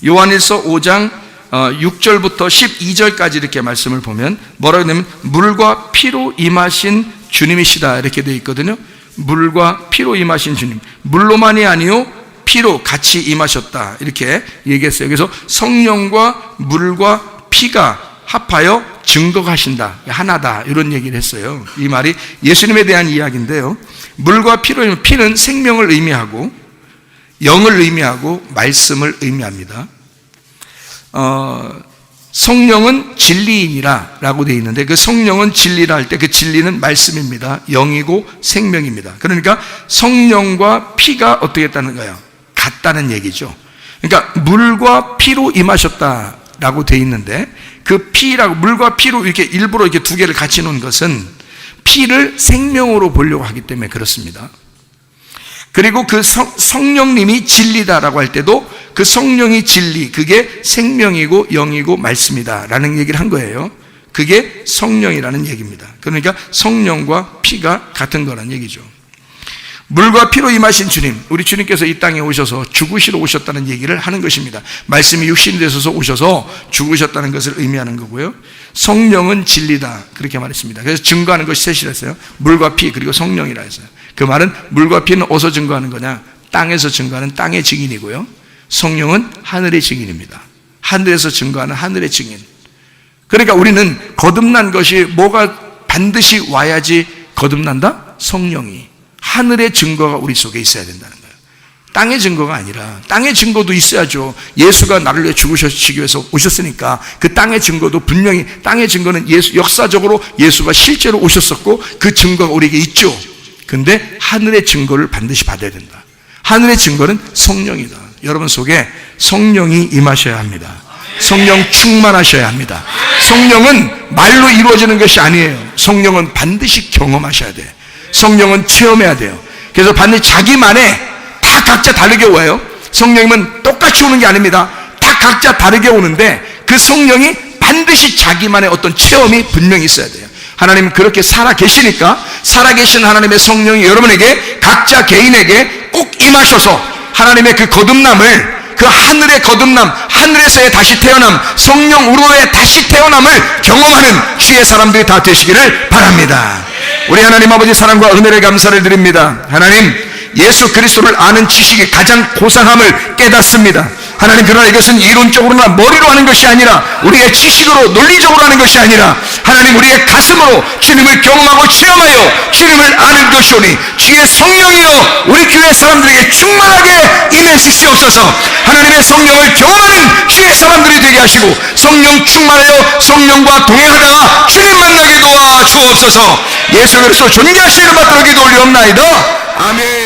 Speaker 1: 요한일서 5장 6절부터 12절까지 이렇게 말씀을 보면 뭐라고 하냐면 물과 피로 임하신 주님이시다 이렇게 되어 있거든요. 물과 피로 임하신 주님, 물로만이 아니요 피로 같이 임하셨다 이렇게 얘기했어요. 그래서 성령과 물과 피가 합하여 증거하신다, 하나다 이런 얘기를 했어요. 이 말이 예수님에 대한 이야기인데요. 물과 피로, 피는 생명을 의미하고 영을 의미하고 말씀을 의미합니다. 성령은 진리이니라 라고 되어 있는데 그 성령은 진리라 할 때 그 진리는 말씀입니다. 영이고 생명입니다. 그러니까 성령과 피가 어떻게 했다는 거예요? 같다는 얘기죠. 그러니까 물과 피로 임하셨다라고 되어 있는데 그 피라고 물과 피로 이렇게 일부러 이렇게 두 개를 같이 놓은 것은 피를 생명으로 보려고 하기 때문에 그렇습니다. 그리고 그 성령님이 진리다라고 할 때도 그 성령이 진리, 그게 생명이고 영이고 말씀이다 라는 얘기를 한 거예요. 그게 성령이라는 얘기입니다. 그러니까 성령과 피가 같은 거라는 얘기죠. 물과 피로 임하신 주님, 우리 주님께서 이 땅에 오셔서 죽으시러 오셨다는 얘기를 하는 것입니다. 말씀이 육신이 되셔서 오셔서 죽으셨다는 것을 의미하는 거고요. 성령은 진리다 그렇게 말했습니다. 그래서 증거하는 것이 셋이라 했어요. 물과 피 그리고 성령이라 했어요. 그 말은 물과 피는 어디서 증거하는 거냐? 땅에서 증거하는 땅의 증인이고요. 성령은 하늘의 증인입니다. 하늘에서 증거하는 하늘의 증인. 그러니까 우리는 거듭난 것이 뭐가 반드시 와야지 거듭난다? 성령이. 하늘의 증거가 우리 속에 있어야 된다는 거예요. 땅의 증거가 아니라 땅의 증거도 있어야죠. 예수가 나를 위해 죽으시기 위해서 오셨으니까 그 땅의 증거도 분명히 땅의 증거는 역사적으로 예수가 실제로 오셨었고 그 증거가 우리에게 있죠. 근데 하늘의 증거를 반드시 받아야 된다. 하늘의 증거는 성령이다. 여러분 속에 성령이 임하셔야 합니다. 성령 충만하셔야 합니다. 성령은 말로 이루어지는 것이 아니에요. 성령은 반드시 경험하셔야 돼요. 성령은 체험해야 돼요. 그래서 반드시 자기만의 다 각자 다르게 와요. 성령님은 똑같이 오는 게 아닙니다. 다 각자 다르게 오는데 그 성령이 반드시 자기만의 어떤 체험이 분명히 있어야 돼요. 하나님은 그렇게 살아계시니까 살아계신 하나님의 성령이 여러분에게 각자 개인에게 꼭 임하셔서 하나님의 그 거듭남을, 그 하늘의 거듭남, 하늘에서의 다시 태어남, 성령으로의 다시 태어남을 경험하는 주의 사람들이 다 되시기를 바랍니다. 우리 하나님 아버지 사랑과 은혜를 감사를 드립니다. 하나님, 예수 그리스도를 아는 지식이 가장 고상함을 깨닫습니다. 하나님, 그러나 이것은 이론적으로나 머리로 하는 것이 아니라 우리의 지식으로 논리적으로 하는 것이 아니라 하나님 우리의 가슴으로 주님을 경험하고 체험하여 주님을 아는 것이오니 주의 성령이여 우리 교회 사람들에게 충만하게 임해 주시옵소서. 하나님의 성령을 경험하는 주의 사람들이 되게 하시고 성령 충만하여 성령과 동행하다가 주님 만나게 도와 주옵소서. 예수 그리스도 존귀하신 이름 받들어 기도 올리옵나이다. 아멘.